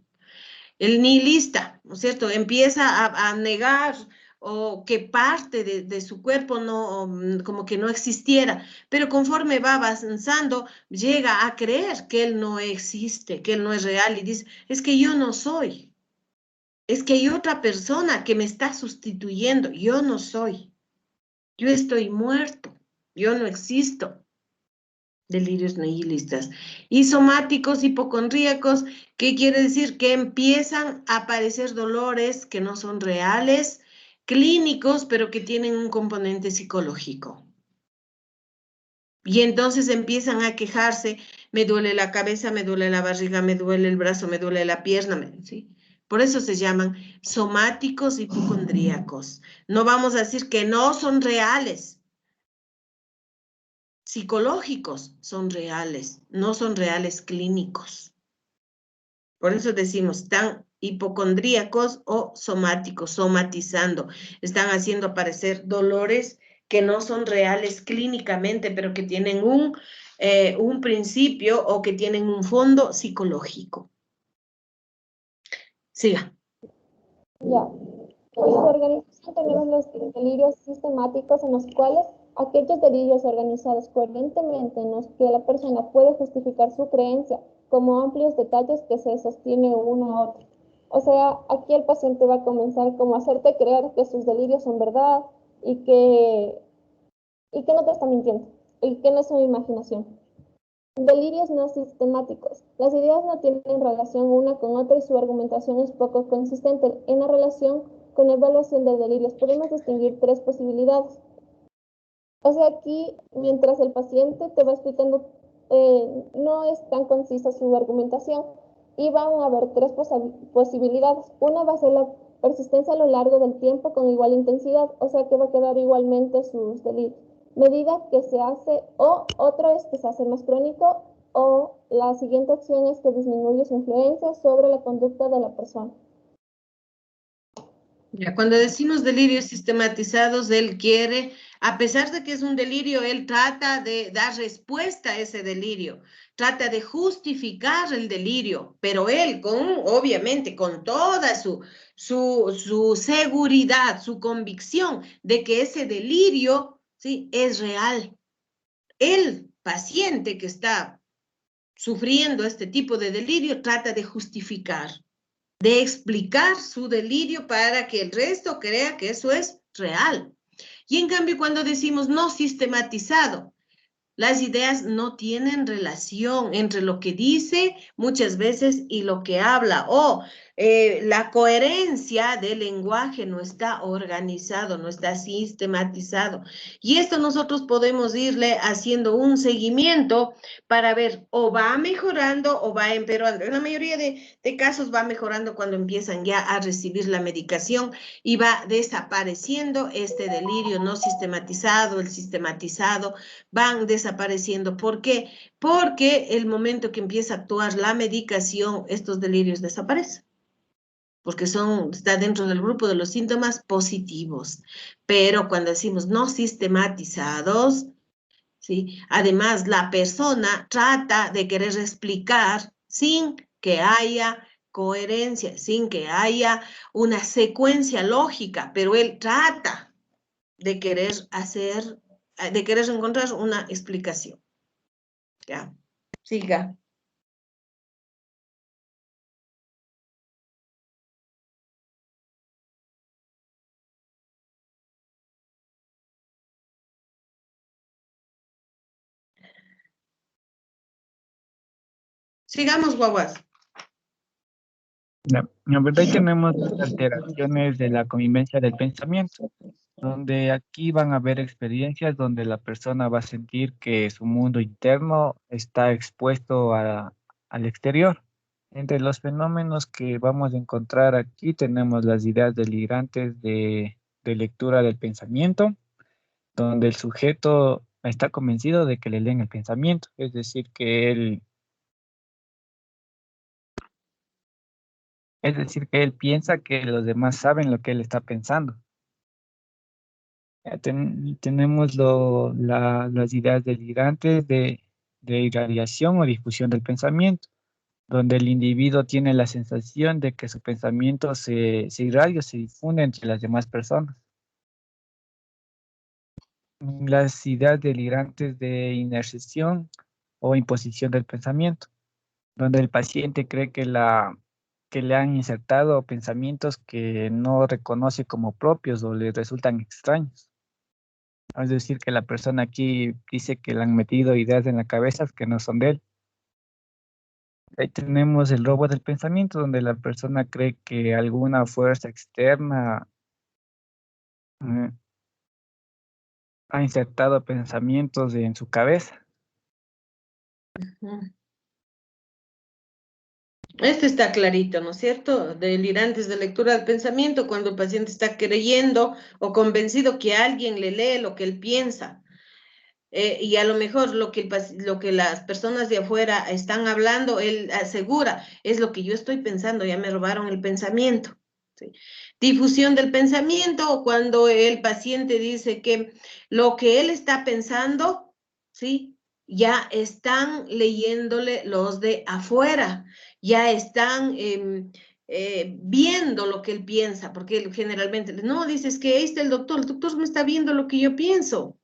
El nihilista, ¿no es cierto? Empieza a negar o que parte de su cuerpo no, como que no existiera, pero conforme va avanzando, llega a creer que él no existe, que él no es real y dice, es que yo no soy, es que hay otra persona que me está sustituyendo, yo no soy, Yo estoy muerto, yo no existo. Delirios nihilistas. Y somáticos hipocondríacos, ¿qué quiere decir? Que empiezan a aparecer dolores que no son reales, clínicos, pero que tienen un componente psicológico. Y entonces empiezan a quejarse, me duele la cabeza, me duele la barriga, me duele el brazo, me duele la pierna, ¿sí? Por eso se llaman somáticos hipocondríacos. No vamos a decir que no son reales. Psicológicos son reales, no son reales clínicos. Por eso decimos, están hipocondríacos o somáticos, somatizando. Están haciendo aparecer dolores que no son reales clínicamente, pero que tienen un principio o que tienen un fondo psicológico. Siga.
Ya. En su organización tenemos los delirios sistemáticos en los cuales aquellos delirios organizados coherentemente en los que la persona puede justificar su creencia como amplios detalles que se sostiene uno a otro. O sea, aquí el paciente va a comenzar como a hacerte creer que sus delirios son verdad y que no te está mintiendo y que no es una imaginación. Delirios no sistemáticos. Las ideas no tienen relación una con otra y su argumentación es poco consistente. En la relación con la evaluación de delirios podemos distinguir tres posibilidades. O sea, aquí, mientras el paciente te va explicando, no es tan concisa su argumentación y van a haber tres posibilidades. Una va a ser la persistencia a lo largo del tiempo con igual intensidad, o sea que va a quedar igualmente sus delirios. Medida que se hace, o otro es que se hace más crónico, o la siguiente opción es que disminuye su influencia sobre la conducta de la persona.
Ya, cuando decimos delirios sistematizados, él quiere, a pesar de que es un delirio, él trata de dar respuesta a ese delirio, trata de justificar el delirio, pero él obviamente, con toda su seguridad, su convicción de que ese delirio, sí, es real. El paciente que está sufriendo este tipo de delirio trata de justificar, de explicar su delirio para que el resto crea que eso es real. Y en cambio, cuando decimos no sistematizado, las ideas no tienen relación entre lo que dice muchas veces y lo que habla, o la coherencia del lenguaje no está organizado, no está sistematizado. Y esto nosotros podemos irle haciendo un seguimiento para ver o va mejorando o va empeorando. En la mayoría de casos va mejorando cuando empiezan ya a recibir la medicación y va desapareciendo este delirio no sistematizado, el sistematizado, van desapareciendo. ¿Por qué? Porque el momento que empieza a actuar la medicación, estos delirios desaparecen, porque está dentro del grupo de los síntomas positivos. Pero cuando decimos no sistematizados, ¿sí? Además, la persona trata de querer explicar sin que haya coherencia, sin que haya una secuencia lógica, pero él trata de querer encontrar una explicación. Ya, siga. Sigamos, guaguas.
La verdad, ahí tenemos las alteraciones de la convivencia del pensamiento, donde aquí van a haber experiencias donde la persona va a sentir que su mundo interno está expuesto al exterior. Entre los fenómenos que vamos a encontrar aquí tenemos las ideas delirantes de lectura del pensamiento, donde el sujeto está convencido de que le leen el pensamiento, es decir, que él piensa que los demás saben lo que él está pensando. Tenemos las ideas delirantes de irradiación o difusión del pensamiento, donde el individuo tiene la sensación de que su pensamiento se irradia, se difunde entre las demás personas. Las ideas delirantes de inerción o imposición del pensamiento, donde el paciente cree que le han insertado pensamientos que no reconoce como propios o le resultan extraños. Es decir, que la persona aquí dice que le han metido ideas en la cabeza que no son de él. Ahí tenemos el robo del pensamiento, donde la persona cree que alguna fuerza externa eh, ha insertado pensamientos en su cabeza.
Ujú. Este está clarito, ¿no es cierto? Delirantes de lectura del pensamiento, cuando el paciente está creyendo o convencido que alguien le lee lo que él piensa. Y a lo mejor lo que las personas de afuera están hablando, él asegura, es lo que yo estoy pensando, ya me robaron el pensamiento. ¿Sí? Difusión del pensamiento, cuando el paciente dice que lo que él está pensando, ¿sí? Ya están leyéndole los de afuera, ya están viendo lo que él piensa, porque él generalmente, no, dices que ahí está el doctor me está viendo lo que yo pienso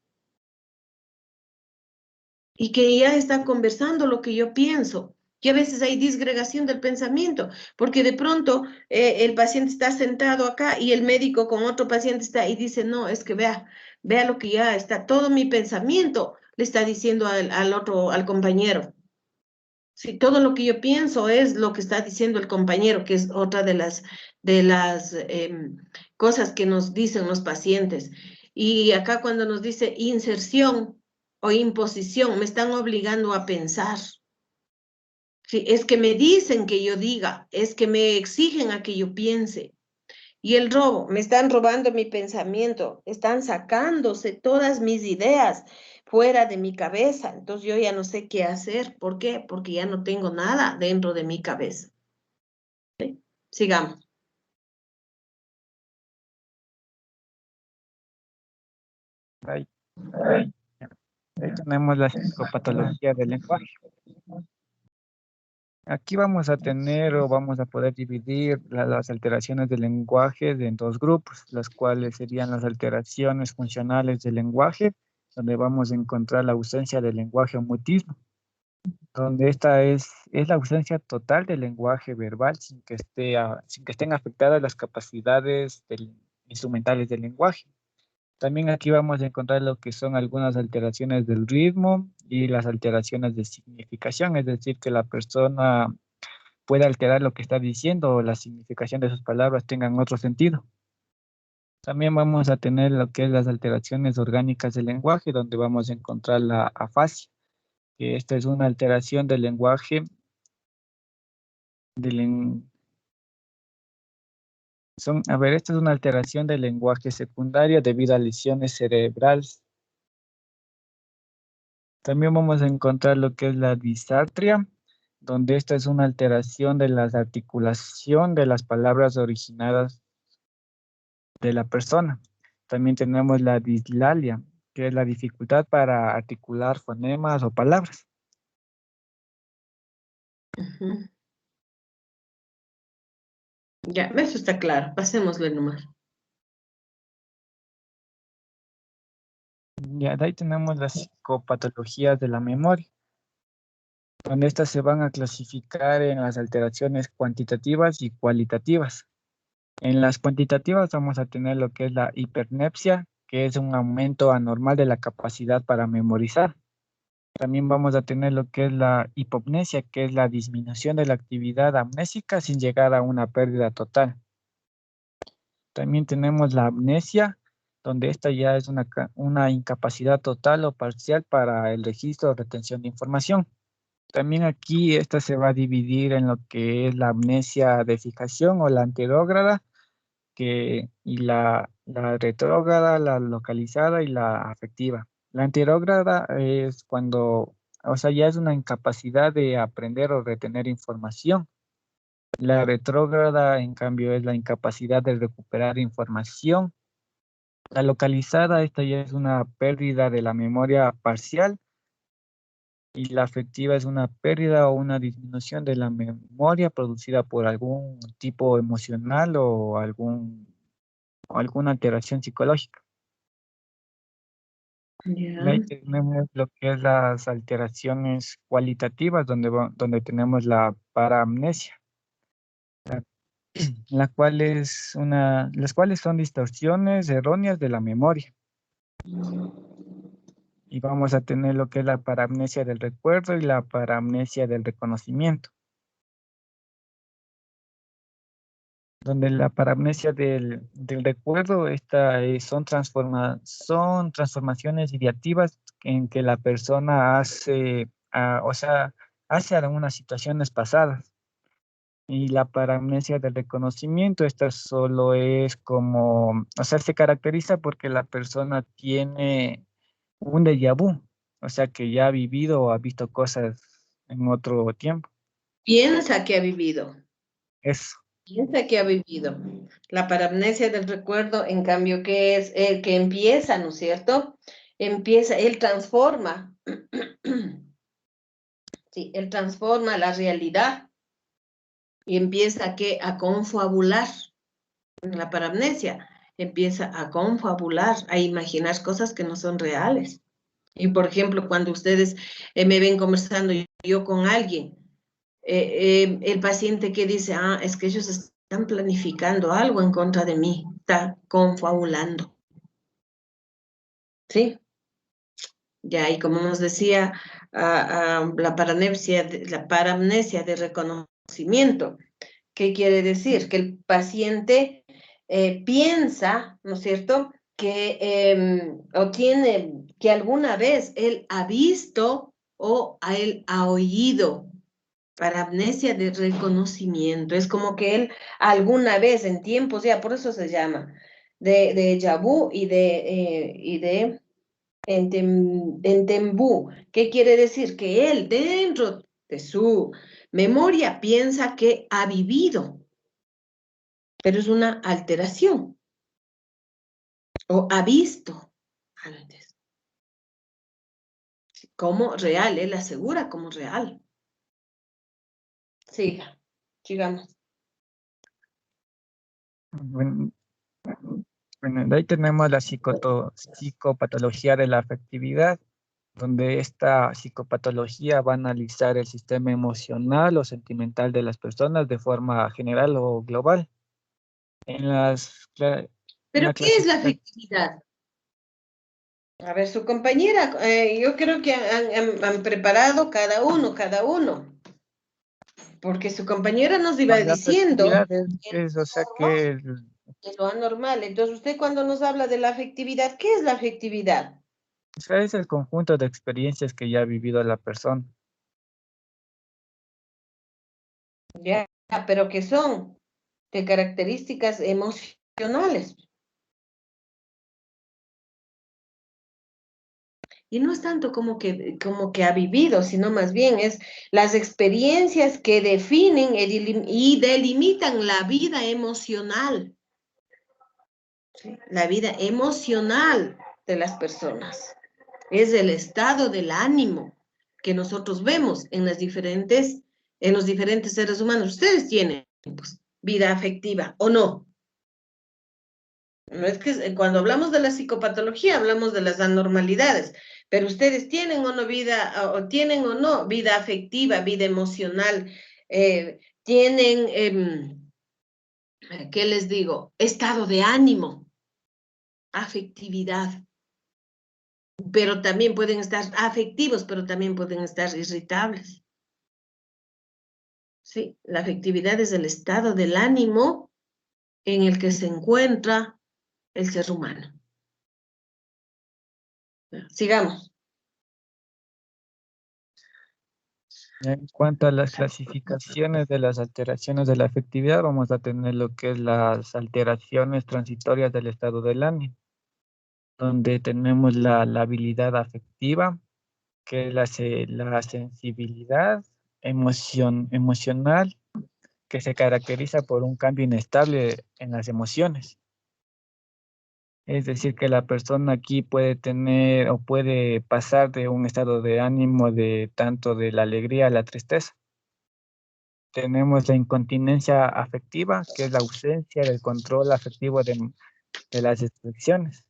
y que ya está conversando lo que yo pienso. Y a veces hay disgregación del pensamiento, porque de pronto el paciente está sentado acá y el médico con otro paciente está y dice, no, es que vea lo que ya está, todo mi pensamiento le está diciendo al otro, al compañero. Sí, todo lo que yo pienso es lo que está diciendo el compañero, que es otra de las cosas que nos dicen los pacientes. Y acá cuando nos dice inserción o imposición, me están obligando a pensar. Sí, es que me dicen que yo diga, es que me exigen a que yo piense. Y el robo, me están robando mi pensamiento, están sacándose todas mis ideas fuera de mi cabeza. Entonces yo ya no sé qué hacer. ¿Por qué? Porque ya no tengo nada dentro de mi cabeza. ¿Sí? Sigamos.
Ahí, ahí tenemos la psicopatología del lenguaje. Aquí vamos a tener o vamos a poder dividir las alteraciones del lenguaje en dos grupos, las cuales serían las alteraciones funcionales del lenguaje, donde vamos a encontrar la ausencia del lenguaje o mutismo, donde esta es la ausencia total del lenguaje verbal sin que estén afectadas las capacidades instrumentales del lenguaje. También aquí vamos a encontrar lo que son algunas alteraciones del ritmo y las alteraciones de significación, es decir, que la persona puede alterar lo que está diciendo o la significación de sus palabras tengan otro sentido. También vamos a tener lo que es las alteraciones orgánicas del lenguaje, donde vamos a encontrar la afasia, que esta es una alteración del lenguaje, del len- esta es una alteración del lenguaje secundaria debido a lesiones cerebrales. También vamos a encontrar lo que es la disartria, donde esta es una alteración de la articulación de las palabras originadas de la persona. También tenemos la dislalia, que es la dificultad para articular fonemas o palabras.
Ujú. Ya, eso está claro. Pasémosle nomás.
Ya, de ahí tenemos las psicopatologías de la memoria, donde estas se van a clasificar en las alteraciones cuantitativas y cualitativas. En las cuantitativas vamos a tener lo que es la hipernepsia, que es un aumento anormal de la capacidad para memorizar. También vamos a tener lo que es la hipopnesia, que es la disminución de la actividad amnésica sin llegar a una pérdida total. También tenemos la amnesia, donde esta ya es una incapacidad total o parcial para el registro o retención de información. También aquí esta se va a dividir en lo que es la amnesia de fijación o la anterógrada, y la retrógrada, la localizada y la afectiva. La anterógrada es cuando, o sea, ya es una incapacidad de aprender o retener información. La retrógrada, en cambio, es la incapacidad de recuperar información. La localizada, esta ya es una pérdida de la memoria parcial y la afectiva es una pérdida o una disminución de la memoria producida por algún tipo emocional o alguna alteración psicológica. De
Ya.
ahí tenemos lo que es las alteraciones cualitativas, donde tenemos la paramnesia, la, las cuales son distorsiones erróneas de la memoria. Y vamos a tener lo que es la paramnesia del recuerdo y la paramnesia del reconocimiento. Donde la paramnesia del recuerdo son transformaciones ideativas en que la persona hace, hace algunas situaciones pasadas. Y la paramnesia del reconocimiento, esta solo es como, o sea, se caracteriza porque la persona tiene un déjà vu, o sea, que ya ha vivido o ha visto cosas en otro tiempo.
Piensa que ha vivido.
Eso.
Piensa que ha vivido. La paramnesia del recuerdo, en cambio, que es el que empieza, ¿no es cierto? Empieza, él transforma. Sí, él transforma la realidad y empieza a confabular. La paramnesia empieza a confabular, a imaginar cosas que no son reales. Y por ejemplo, cuando ustedes me ven conversando yo con alguien, el paciente que dice, es que ellos están planificando algo en contra de mí, está confabulando. ¿Sí? Ya, y como nos decía, la paramnesia de reconocimiento, ¿qué quiere decir? Que el paciente piensa, ¿no es cierto?, o tiene, que alguna vez él ha visto o él ha oído. Paramnesia de reconocimiento. Es como que él alguna vez en tiempos, ya por eso se llama, de déjà vu y de entembú. ¿Qué quiere decir? Que él dentro de su memoria piensa que ha vivido, pero es una alteración. O ha visto antes. Como real, él asegura como real. Siga, sigamos.
Bueno, de ahí tenemos la psicopatología de la afectividad, donde esta psicopatología va a analizar el sistema emocional o sentimental de las personas de forma general o global. En en
¿Pero
la
qué es la
clasificación,
afectividad? A ver, su compañera, yo creo que han preparado cada uno, porque su compañera nos iba
la
diciendo
afectividad o sea, que
que lo anormal. Entonces, usted cuando nos habla de la afectividad, ¿qué es la afectividad?
o sea, es el conjunto de experiencias que ya ha vivido la persona.
Ya, pero que son de características emocionales. Y no es tanto como que ha vivido, sino más bien es las experiencias que definen y delimitan la vida emocional. La vida emocional de las personas. Es el estado del ánimo que nosotros vemos en los diferentes seres humanos. Ustedes tienen pues, vida afectiva o no. No es que cuando hablamos de la psicopatología hablamos de las anormalidades, pero ustedes tienen o no tienen o no vida afectiva, vida emocional, tienen, ¿qué les digo? Estado de ánimo, afectividad. Pero también pueden estar afectivos, pero también pueden estar irritables. Sí, la afectividad es el estado del ánimo en el que se encuentra el ser humano. Sigamos.
En cuanto a las clasificaciones de las alteraciones de la afectividad, vamos a tener lo que es las alteraciones transitorias del estado del ánimo, donde tenemos la habilidad afectiva, que es la sensibilidad emocional, que se caracteriza por un cambio inestable en las emociones. Es decir, que la persona aquí puede tener o puede pasar de un estado de ánimo de tanto de la alegría a la tristeza. Tenemos la incontinencia afectiva, que es la ausencia del control afectivo de las expresiones.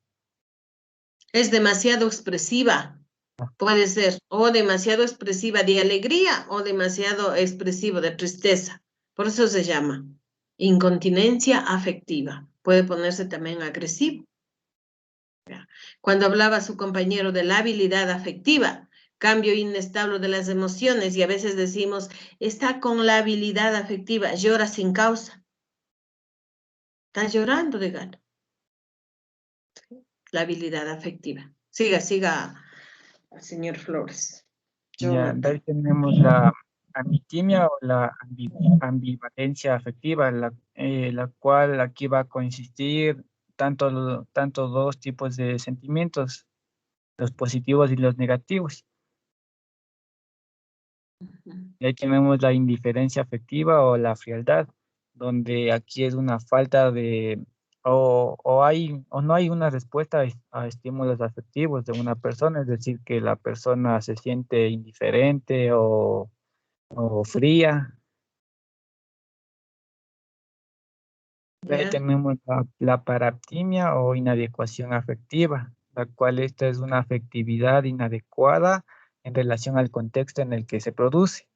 Es demasiado expresiva. Puede ser o demasiado expresiva de alegría o demasiado expresivo de tristeza. Por eso se llama incontinencia afectiva. Puede ponerse también agresivo. Cuando hablaba su compañero de la habilidad afectiva, cambio inestable de las emociones, y a veces decimos, está con la habilidad afectiva, llora sin causa. Está llorando de gana. La habilidad afectiva. Siga, señor Flores.
Ya, de ahí
Jonathan.
tenemos la amitimia o la ambivalencia afectiva, la cual aquí va a coexistir tanto dos tipos de sentimientos, los positivos y los negativos. Y ahí tenemos la indiferencia afectiva o la frialdad, donde aquí es una falta de, o no hay una respuesta a estímulos afectivos de una persona, es decir, que la persona se siente indiferente o fría. De ahí
¿Ya?
tenemos la paraptimia o inadecuación afectiva, la cual esta es una afectividad inadecuada en relación al contexto en el que se produce.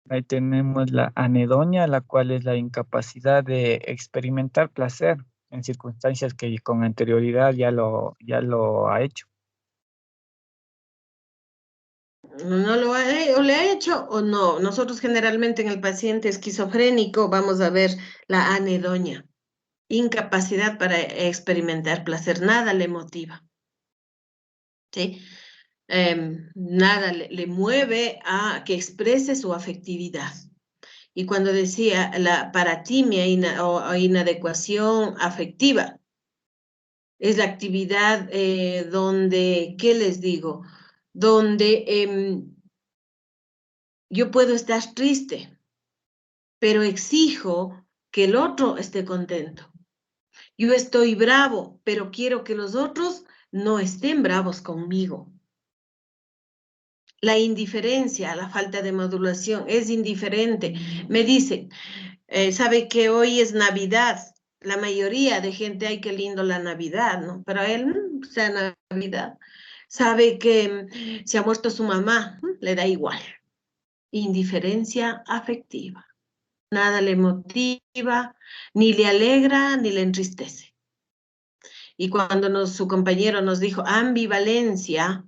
Ahí tenemos la anedonia, la cual es la incapacidad de experimentar placer en circunstancias que con anterioridad ya lo ha hecho.
No lo ha, o le ha hecho o no. Nosotros generalmente en el paciente esquizofrénico vamos a ver la anedonia, incapacidad para experimentar placer, nada le motiva, ¿sí? Nada le mueve a que exprese su afectividad. Y cuando decía la paratimia o inadecuación afectiva, es la actividad donde, ¿qué les digo? Donde yo puedo estar triste, pero exijo que el otro esté contento. Yo estoy bravo, pero quiero que los otros no estén bravos conmigo. La indiferencia, la falta de modulación, es indiferente. Me dicen, sabe que hoy es Navidad. La mayoría de gente, ay, qué lindo la Navidad, ¿no? Pero a él, sea Navidad. Sabe que se ha muerto su mamá, le da igual. Indiferencia afectiva. Nada le motiva, ni le alegra, ni le entristece. Y cuando su compañero nos dijo ambivalencia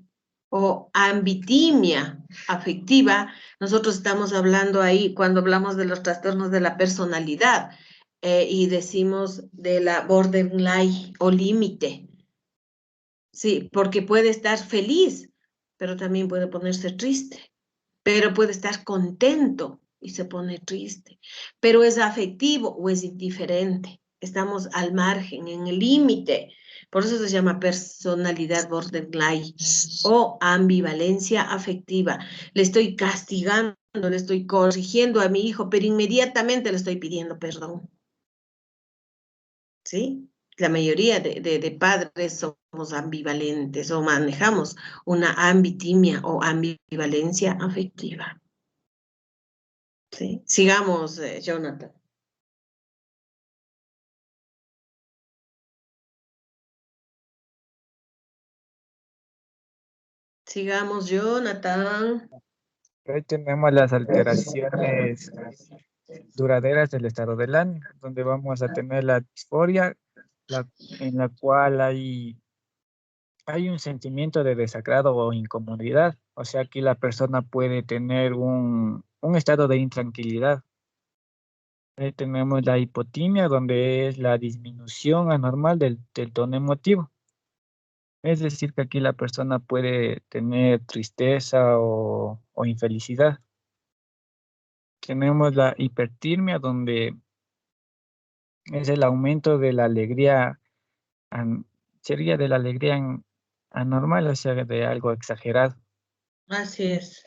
o ambitimia afectiva, nosotros estamos hablando ahí, cuando hablamos de los trastornos de la personalidad, y decimos de la borderline o límite. Sí, porque puede estar feliz, pero también puede ponerse triste, pero puede estar contento y se pone triste, pero es afectivo o es indiferente. Estamos al margen, en el límite. Por eso se llama personalidad borderline o ambivalencia afectiva. Le estoy castigando, le estoy corrigiendo a mi hijo, pero inmediatamente le estoy pidiendo perdón. ¿Sí? La mayoría de padres somos ambivalentes o manejamos una ambitimia o ambivalencia afectiva. ¿Sí? Sigamos, Jonathan. Sigamos, Jonathan.
Ahí tenemos las alteraciones duraderas del estado del ánimo, donde vamos a tener la disforia, en la cual hay un sentimiento de desagrado o incomodidad. O sea, aquí la persona puede tener un estado de intranquilidad. Ahí tenemos la hipotimia, donde es la disminución anormal del tono emotivo. Es decir, que aquí la persona puede tener tristeza o infelicidad. Tenemos la hipertimia, donde es el aumento de la alegría, an- sería de la alegría anormal, o sea, de algo exagerado.
Así es.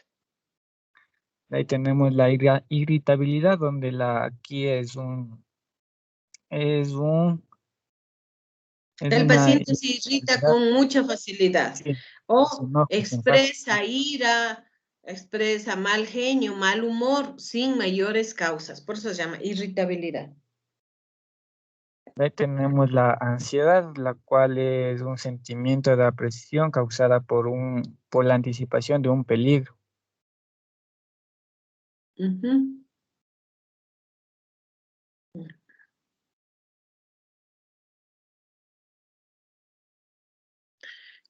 Ahí tenemos la irritabilidad, donde aquí es un, es
El
una
paciente se irrita
irritabilidad,
con mucha facilidad
sí, se
o
enoja, se enfada.
expresa ira, expresa mal genio, mal humor sin mayores causas. Por eso se llama irritabilidad.
Ahí tenemos la ansiedad, la cual es un sentimiento de apresión causada por la anticipación de un peligro.
Ujú.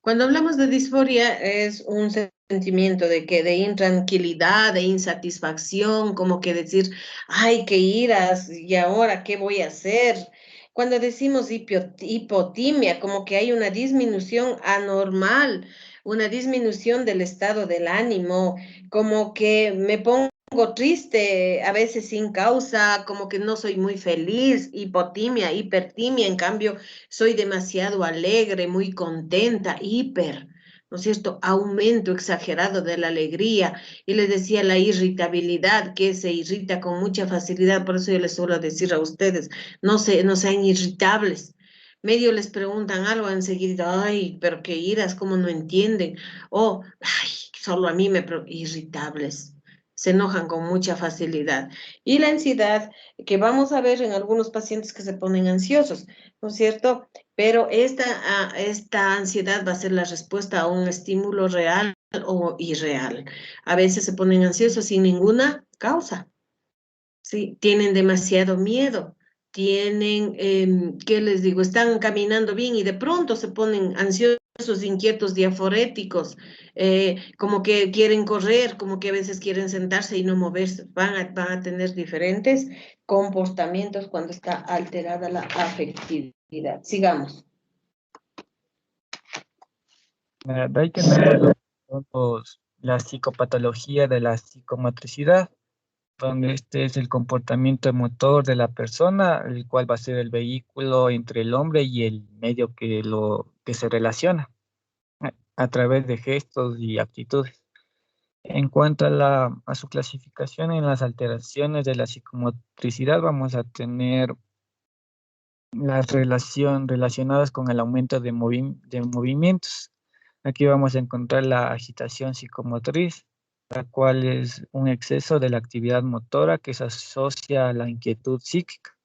Cuando hablamos de disforia es un sentimiento de que de intranquilidad, de insatisfacción, como que decir, ay, qué iras, y ahora qué voy a hacer. Cuando decimos hipotimia, como que hay una disminución anormal, una disminución del estado del ánimo, como que me pongo triste, a veces sin causa, como que no soy muy feliz, hipotimia, hipertimia, en cambio soy demasiado alegre, muy contenta, hiper, ¿no es cierto? Aumento exagerado de la alegría. Y les decía la irritabilidad, que se irrita con mucha facilidad, por eso yo les suelo decir a ustedes, no sean irritables. Medio les preguntan algo enseguida, ay, pero qué iras, cómo no entienden. O, ay, solo a mí irritables. Se enojan con mucha facilidad. Y la ansiedad, que vamos a ver en algunos pacientes que se ponen ansiosos, ¿no es cierto? Pero esta ansiedad va a ser la respuesta a un estímulo real o irreal. A veces se ponen ansiosos sin ninguna causa, ¿sí? Tienen demasiado miedo, tienen, ¿qué les digo? Están caminando bien y de pronto se ponen ansiosos, inquietos, diaforéticos, como que quieren correr, como que a veces quieren sentarse y no moverse. Van a tener diferentes comportamientos cuando está alterada la afectividad. Sigamos.
Hay que ver la psicopatología de la psicomotricidad, donde este es el comportamiento motor de la persona, el cual va a ser el vehículo entre el hombre y el medio que se relaciona a través de gestos y actitudes. En cuanto a a su clasificación en las alteraciones de la psicomotricidad, vamos a tener relacionadas con el aumento de movimientos. Aquí vamos a encontrar la agitación psicomotriz, la cual es un exceso de la actividad motora que se asocia a la inquietud psíquica.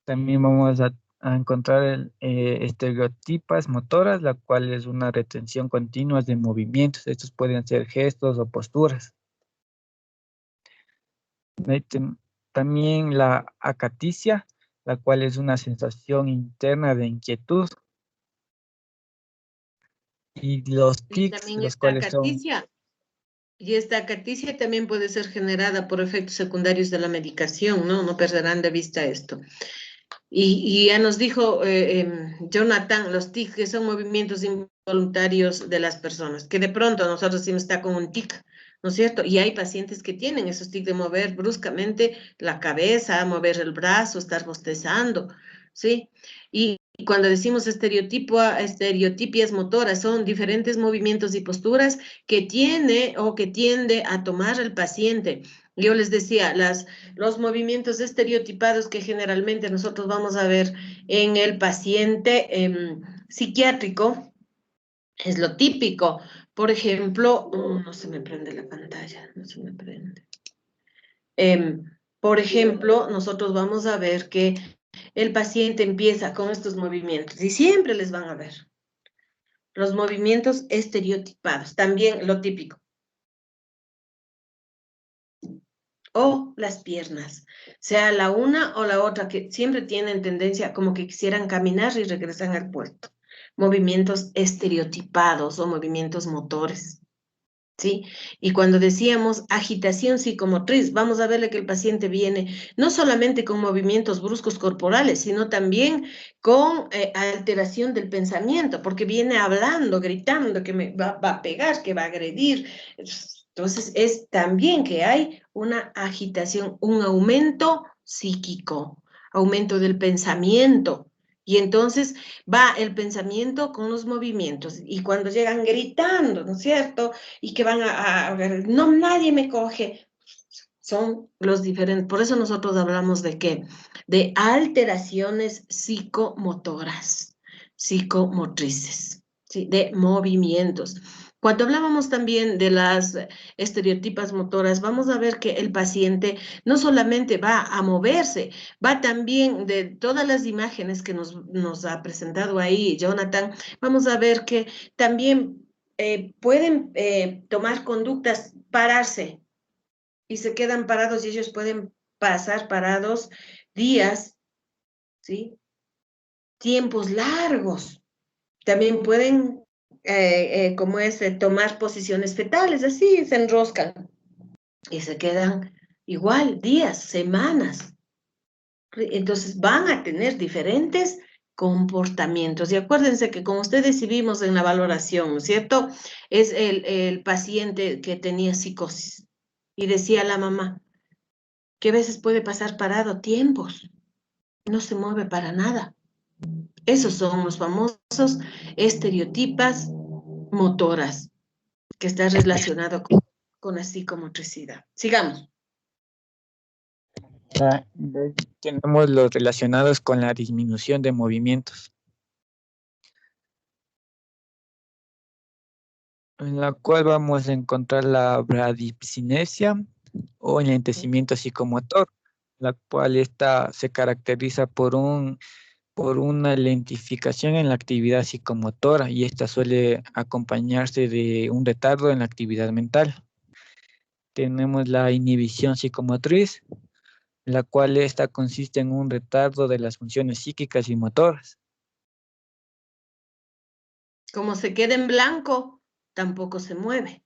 También vamos a encontrar estereotipas motoras, la cual es una retención continua de movimientos. Estos pueden ser gestos o posturas. Ahí también la acaticia, la cual es una sensación interna de inquietud. Y los
Y
tics,
también
los cuales son...
esta acaticia también puede ser generada por efectos secundarios de la medicación, ¿no? No perderán de vista esto. Y ya nos dijo Jonathan, los tics, que son movimientos involuntarios de las personas, que de pronto nosotros decimos está con un tic, ¿no es cierto? Y hay pacientes que tienen esos tics de mover bruscamente la cabeza, mover el brazo, estar bostezando, ¿sí? Y cuando decimos estereotipias motoras, son diferentes movimientos y posturas que tiene o que tiende a tomar el paciente. Yo les decía, los movimientos estereotipados que generalmente nosotros vamos a ver en el paciente psiquiátrico es lo típico. Por ejemplo, no se me prende la pantalla, no se me prende. Por ejemplo, nosotros vamos a ver que el paciente empieza con estos movimientos y siempre les van a ver los movimientos estereotipados, también lo típico. O las piernas, sea la una o la otra, que siempre tienen tendencia como que quisieran caminar y regresan al puesto. Movimientos estereotipados o movimientos motores, ¿sí? Y cuando decíamos agitación psicomotriz, vamos a verle que el paciente viene no solamente con movimientos bruscos corporales, sino también con alteración del pensamiento, porque viene hablando, gritando que me va a pegar, que va a agredir. Entonces, es también que hay una agitación, un aumento psíquico, aumento del pensamiento. Y entonces va el pensamiento con los movimientos. Y cuando llegan gritando, ¿no es cierto? Y que van no, nadie me coge. Son los diferentes. Por eso nosotros hablamos de qué? De alteraciones psicomotoras, psicomotrices, ¿sí? De movimientos. Cuando hablábamos también de las estereotipas motoras, vamos a ver que el paciente no solamente va a moverse, va también de todas las imágenes que nos ha presentado ahí Jonathan, vamos a ver que también pueden tomar conductas, pararse y se quedan parados y ellos pueden pasar parados días, ¿sí? Tiempos largos. También pueden, tomar posiciones fetales, así se enroscan y se quedan igual días, semanas. Entonces van a tener diferentes comportamientos. Y acuérdense que como ustedes sí vimos en la valoración, ¿no es cierto? Es el paciente que tenía psicosis y decía a la mamá que a veces puede pasar parado tiempos, no se mueve para nada. Esos son los famosos estereotipas motoras, que está relacionado con la psicomotricidad. Sigamos.
De ahí tenemos los relacionados con la disminución de movimientos, en la cual vamos a encontrar la bradipsinesia o enlentecimiento psicomotor, la cual esta se caracteriza por una lentificación en la actividad psicomotora y esta suele acompañarse de un retardo en la actividad mental. Tenemos la inhibición psicomotriz, la cual esta consiste en un retardo de las funciones psíquicas y motoras.
Como se queda en blanco, tampoco se mueve.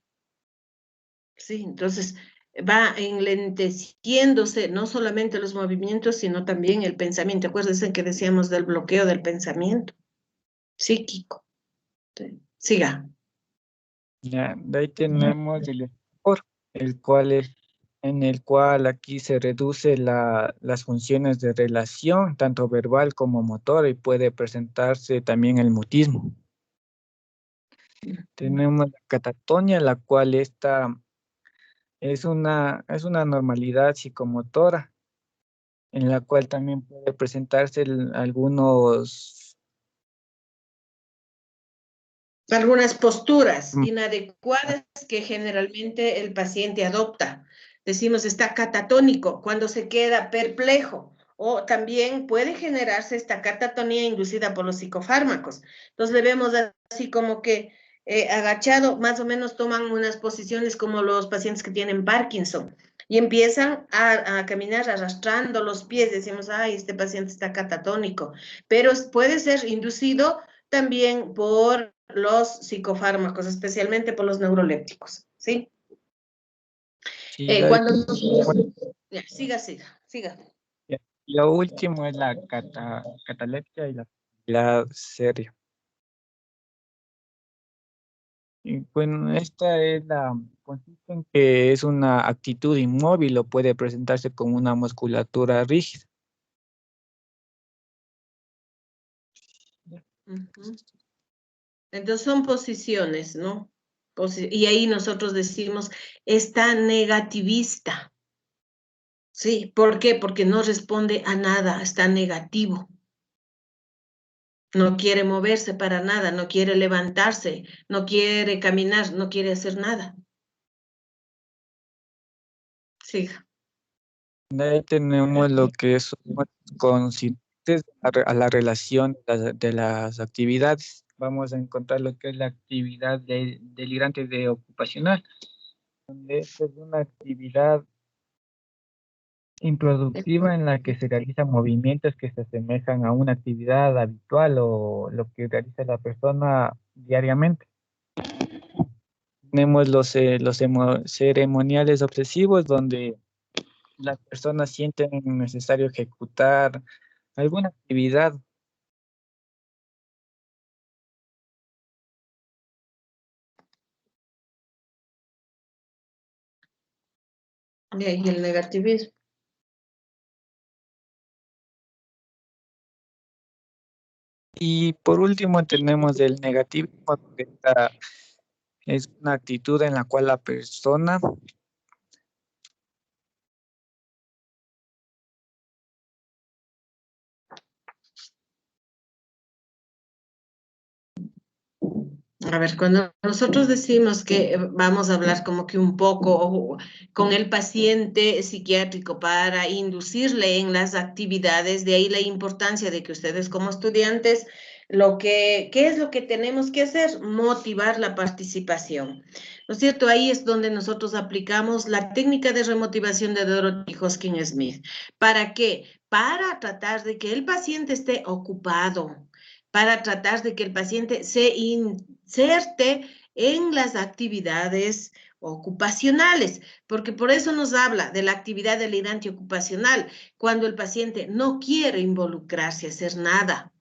Sí, entonces va enlenteciéndose no solamente los movimientos, sino también el pensamiento. Acuérdense que decíamos del bloqueo del pensamiento psíquico. Sí. Siga.
Ya, de ahí tenemos el estupor, en el cual aquí se reduce las funciones de relación, tanto verbal como motora, y puede presentarse también el mutismo. Tenemos la catatonia, la cual esta es una normalidad psicomotora, en la cual también puede presentarse
Algunas posturas inadecuadas que generalmente el paciente adopta. Decimos está catatónico cuando se queda perplejo o también puede generarse esta catatonía inducida por los psicofármacos. Entonces le vemos así como que agachado, más o menos toman unas posiciones como los pacientes que tienen Parkinson y empiezan a caminar arrastrando los pies. Decimos, ay, este paciente está catatónico, pero puede ser inducido también por los psicofármacos, especialmente por los neurolépticos, ¿sí?
Sí, de ahí
Cuando... Ya, siga.
ya, lo último es la catalepsia y la seria. Y bueno, consiste en que es una actitud inmóvil o puede presentarse con una musculatura rígida.
Uh-huh. Entonces son posiciones, ¿no? Y ahí nosotros decimos, está negativista. Sí, ¿por qué? Porque no responde a nada, está negativo. No quiere moverse para nada, no quiere levantarse, no quiere caminar, no quiere hacer nada. Siga.
De ahí tenemos lo que son consistentes a la relación de las actividades. Vamos a encontrar lo que es la actividad delirante de ocupacional, donde esta es una actividad improductiva en la que se realizan movimientos que se asemejan a una actividad habitual o lo que realiza la persona diariamente. Tenemos los ceremoniales obsesivos, donde las personas sienten necesario ejecutar alguna actividad.
Y ahí el negativismo.
Y por último tenemos el negativismo, que es una actitud en la cual la persona
A ver, cuando nosotros decimos que vamos a hablar como que un poco con el paciente psiquiátrico para inducirle en las actividades, de ahí la importancia de que ustedes como estudiantes, ¿qué es lo que tenemos que hacer? Motivar la participación. ¿No es cierto? Ahí es donde nosotros aplicamos la técnica de remotivación de Dorothy Hoskin Smith. ¿Para qué? Para tratar de que el paciente esté ocupado, para tratar de que el paciente se inserte en las actividades ocupacionales, porque por eso nos habla de la actividad delirante ocupacional, cuando el paciente no quiere involucrarse a hacer nada,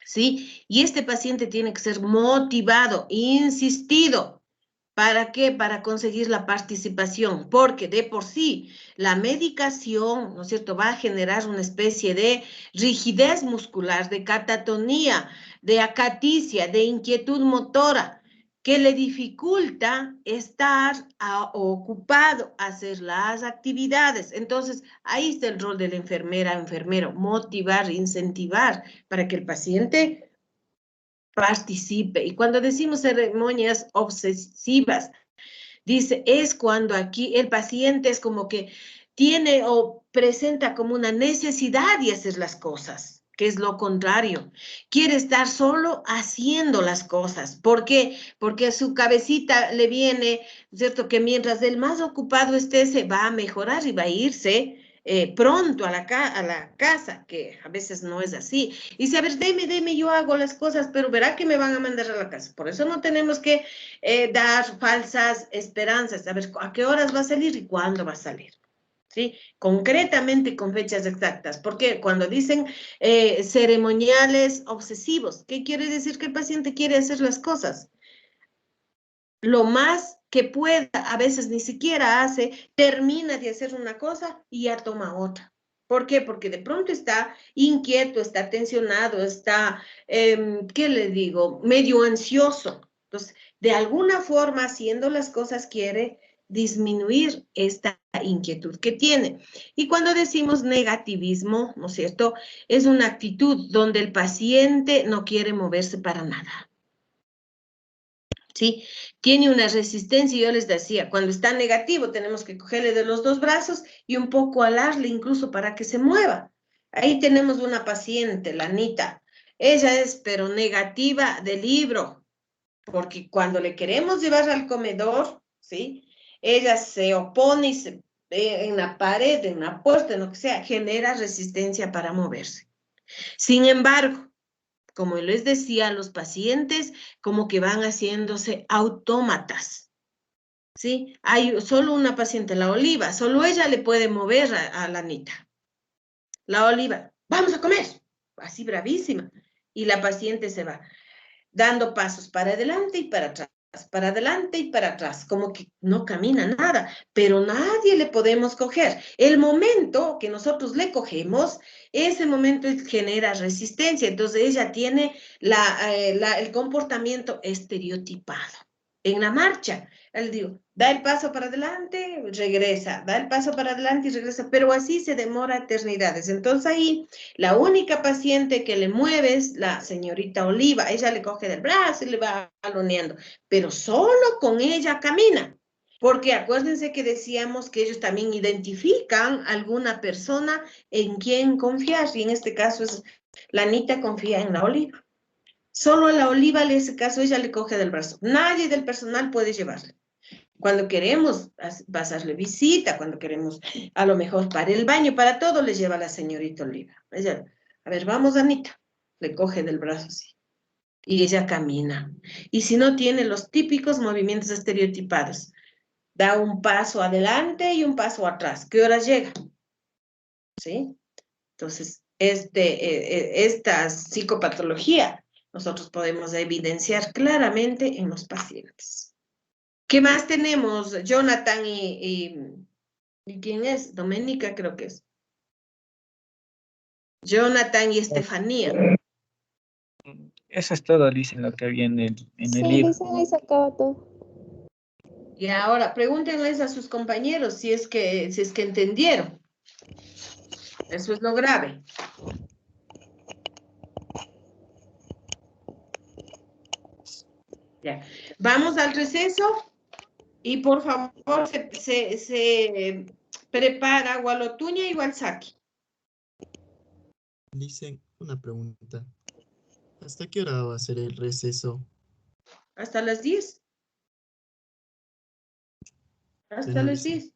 ¿sí? Y este paciente tiene que ser motivado, insistido. ¿Para qué? Para conseguir la participación, porque de por sí la medicación, ¿no es cierto?, va a generar una especie de rigidez muscular, de catatonía, de acaticia, de inquietud motora, que le dificulta estar ocupado, hacer las actividades. Entonces, ahí está el rol de la enfermera, enfermero, motivar, incentivar para que el paciente participe. Y cuando decimos ceremonias obsesivas, dice, es cuando aquí el paciente es como que tiene o presenta como una necesidad de hacer las cosas, que es lo contrario. Quiere estar solo haciendo las cosas. ¿Por qué? Porque a su cabecita le viene, ¿cierto? Que mientras él más ocupado esté, se va a mejorar y va a irse pronto a la casa, que a veces no es así. Y dice, a ver, deme, yo hago las cosas, pero verá que me van a mandar a la casa. Por eso no tenemos que dar falsas esperanzas, a ver a qué horas va a salir y cuándo va a salir, ¿sí? Concretamente con fechas exactas, porque cuando dicen ceremoniales obsesivos, ¿qué quiere decir? Que el paciente quiere hacer las cosas lo más que pueda, a veces ni siquiera hace, termina de hacer una cosa y ya toma otra. ¿Por qué? Porque de pronto está inquieto, está tensionado, está, ¿qué le digo? Medio ansioso. Entonces, de alguna forma, haciendo las cosas, quiere disminuir esta inquietud que tiene. Y cuando decimos negativismo, ¿no es cierto? Es una actitud donde el paciente no quiere moverse para nada. ¿Sí? Tiene una resistencia, yo les decía, cuando está negativo tenemos que cogerle de los dos brazos y un poco alarle incluso para que se mueva. Ahí tenemos una paciente, la Anita. Ella es pero negativa del libro, porque cuando le queremos llevar al comedor, ¿sí? Ella se opone y se en la pared, en la puerta, en lo que sea, genera resistencia para moverse. Sin embargo, como les decía, los pacientes como que van haciéndose autómatas, ¿sí? Hay solo una paciente, la Oliva, solo ella le puede mover a la Anita. La Oliva, vamos a comer, así bravísima. Y la paciente se va dando pasos para adelante y para atrás, para adelante y para atrás, como que no camina nada, pero nadie le podemos coger. El momento que nosotros le cogemos, ese momento genera resistencia, entonces ella tiene el comportamiento estereotipado. En la marcha, le digo, da el paso para adelante, regresa, da el paso para adelante y regresa, pero así se demora eternidades. Entonces ahí la única paciente que le mueve es la señorita Oliva. Ella le coge del brazo y le va aloneando, pero solo con ella camina. Porque acuérdense que decíamos que ellos también identifican alguna persona en quien confiar. Y en este caso es la Anita confía en la Oliva. Solo a la Oliva, en ese caso, ella le coge del brazo. Nadie del personal puede llevarle. Cuando queremos pasarle visita, cuando queremos, a lo mejor para el baño, para todo, le lleva la señorita Oliva. Ella, a ver, vamos, Anita. Le coge del brazo así. Y ella camina. Y si no tiene los típicos movimientos estereotipados, da un paso adelante y un paso atrás. ¿Qué horas llega? ¿Sí? Entonces, esta psicopatología nosotros podemos evidenciar claramente en los pacientes. ¿Qué más tenemos? Jonathan ¿y quién es? Doménica creo que es. Jonathan y Estefanía.
Eso es todo, Liz, en lo que había en el
Sí,
libro.
dicen ahí se acaba todo.
Y ahora pregúntenles a sus compañeros si es que entendieron. Eso es lo grave. Ya. Vamos al receso y por favor se prepara Gualotuña y Walsaki.
Dicen una pregunta. ¿Hasta qué hora va a ser el receso?
Hasta las 10.
De
Hasta las
9 a 5.
10.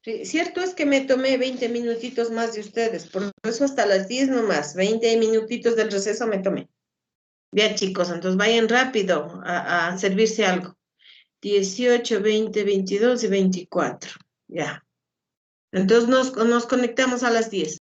Sí, cierto es que me tomé 20 minutitos más de ustedes, por eso hasta las 10 nomás, 20 minutitos del receso me tomé. Ya chicos, entonces vayan rápido a servirse algo. 18, 20, 22 y 24. Ya. Entonces nos conectamos a las 10.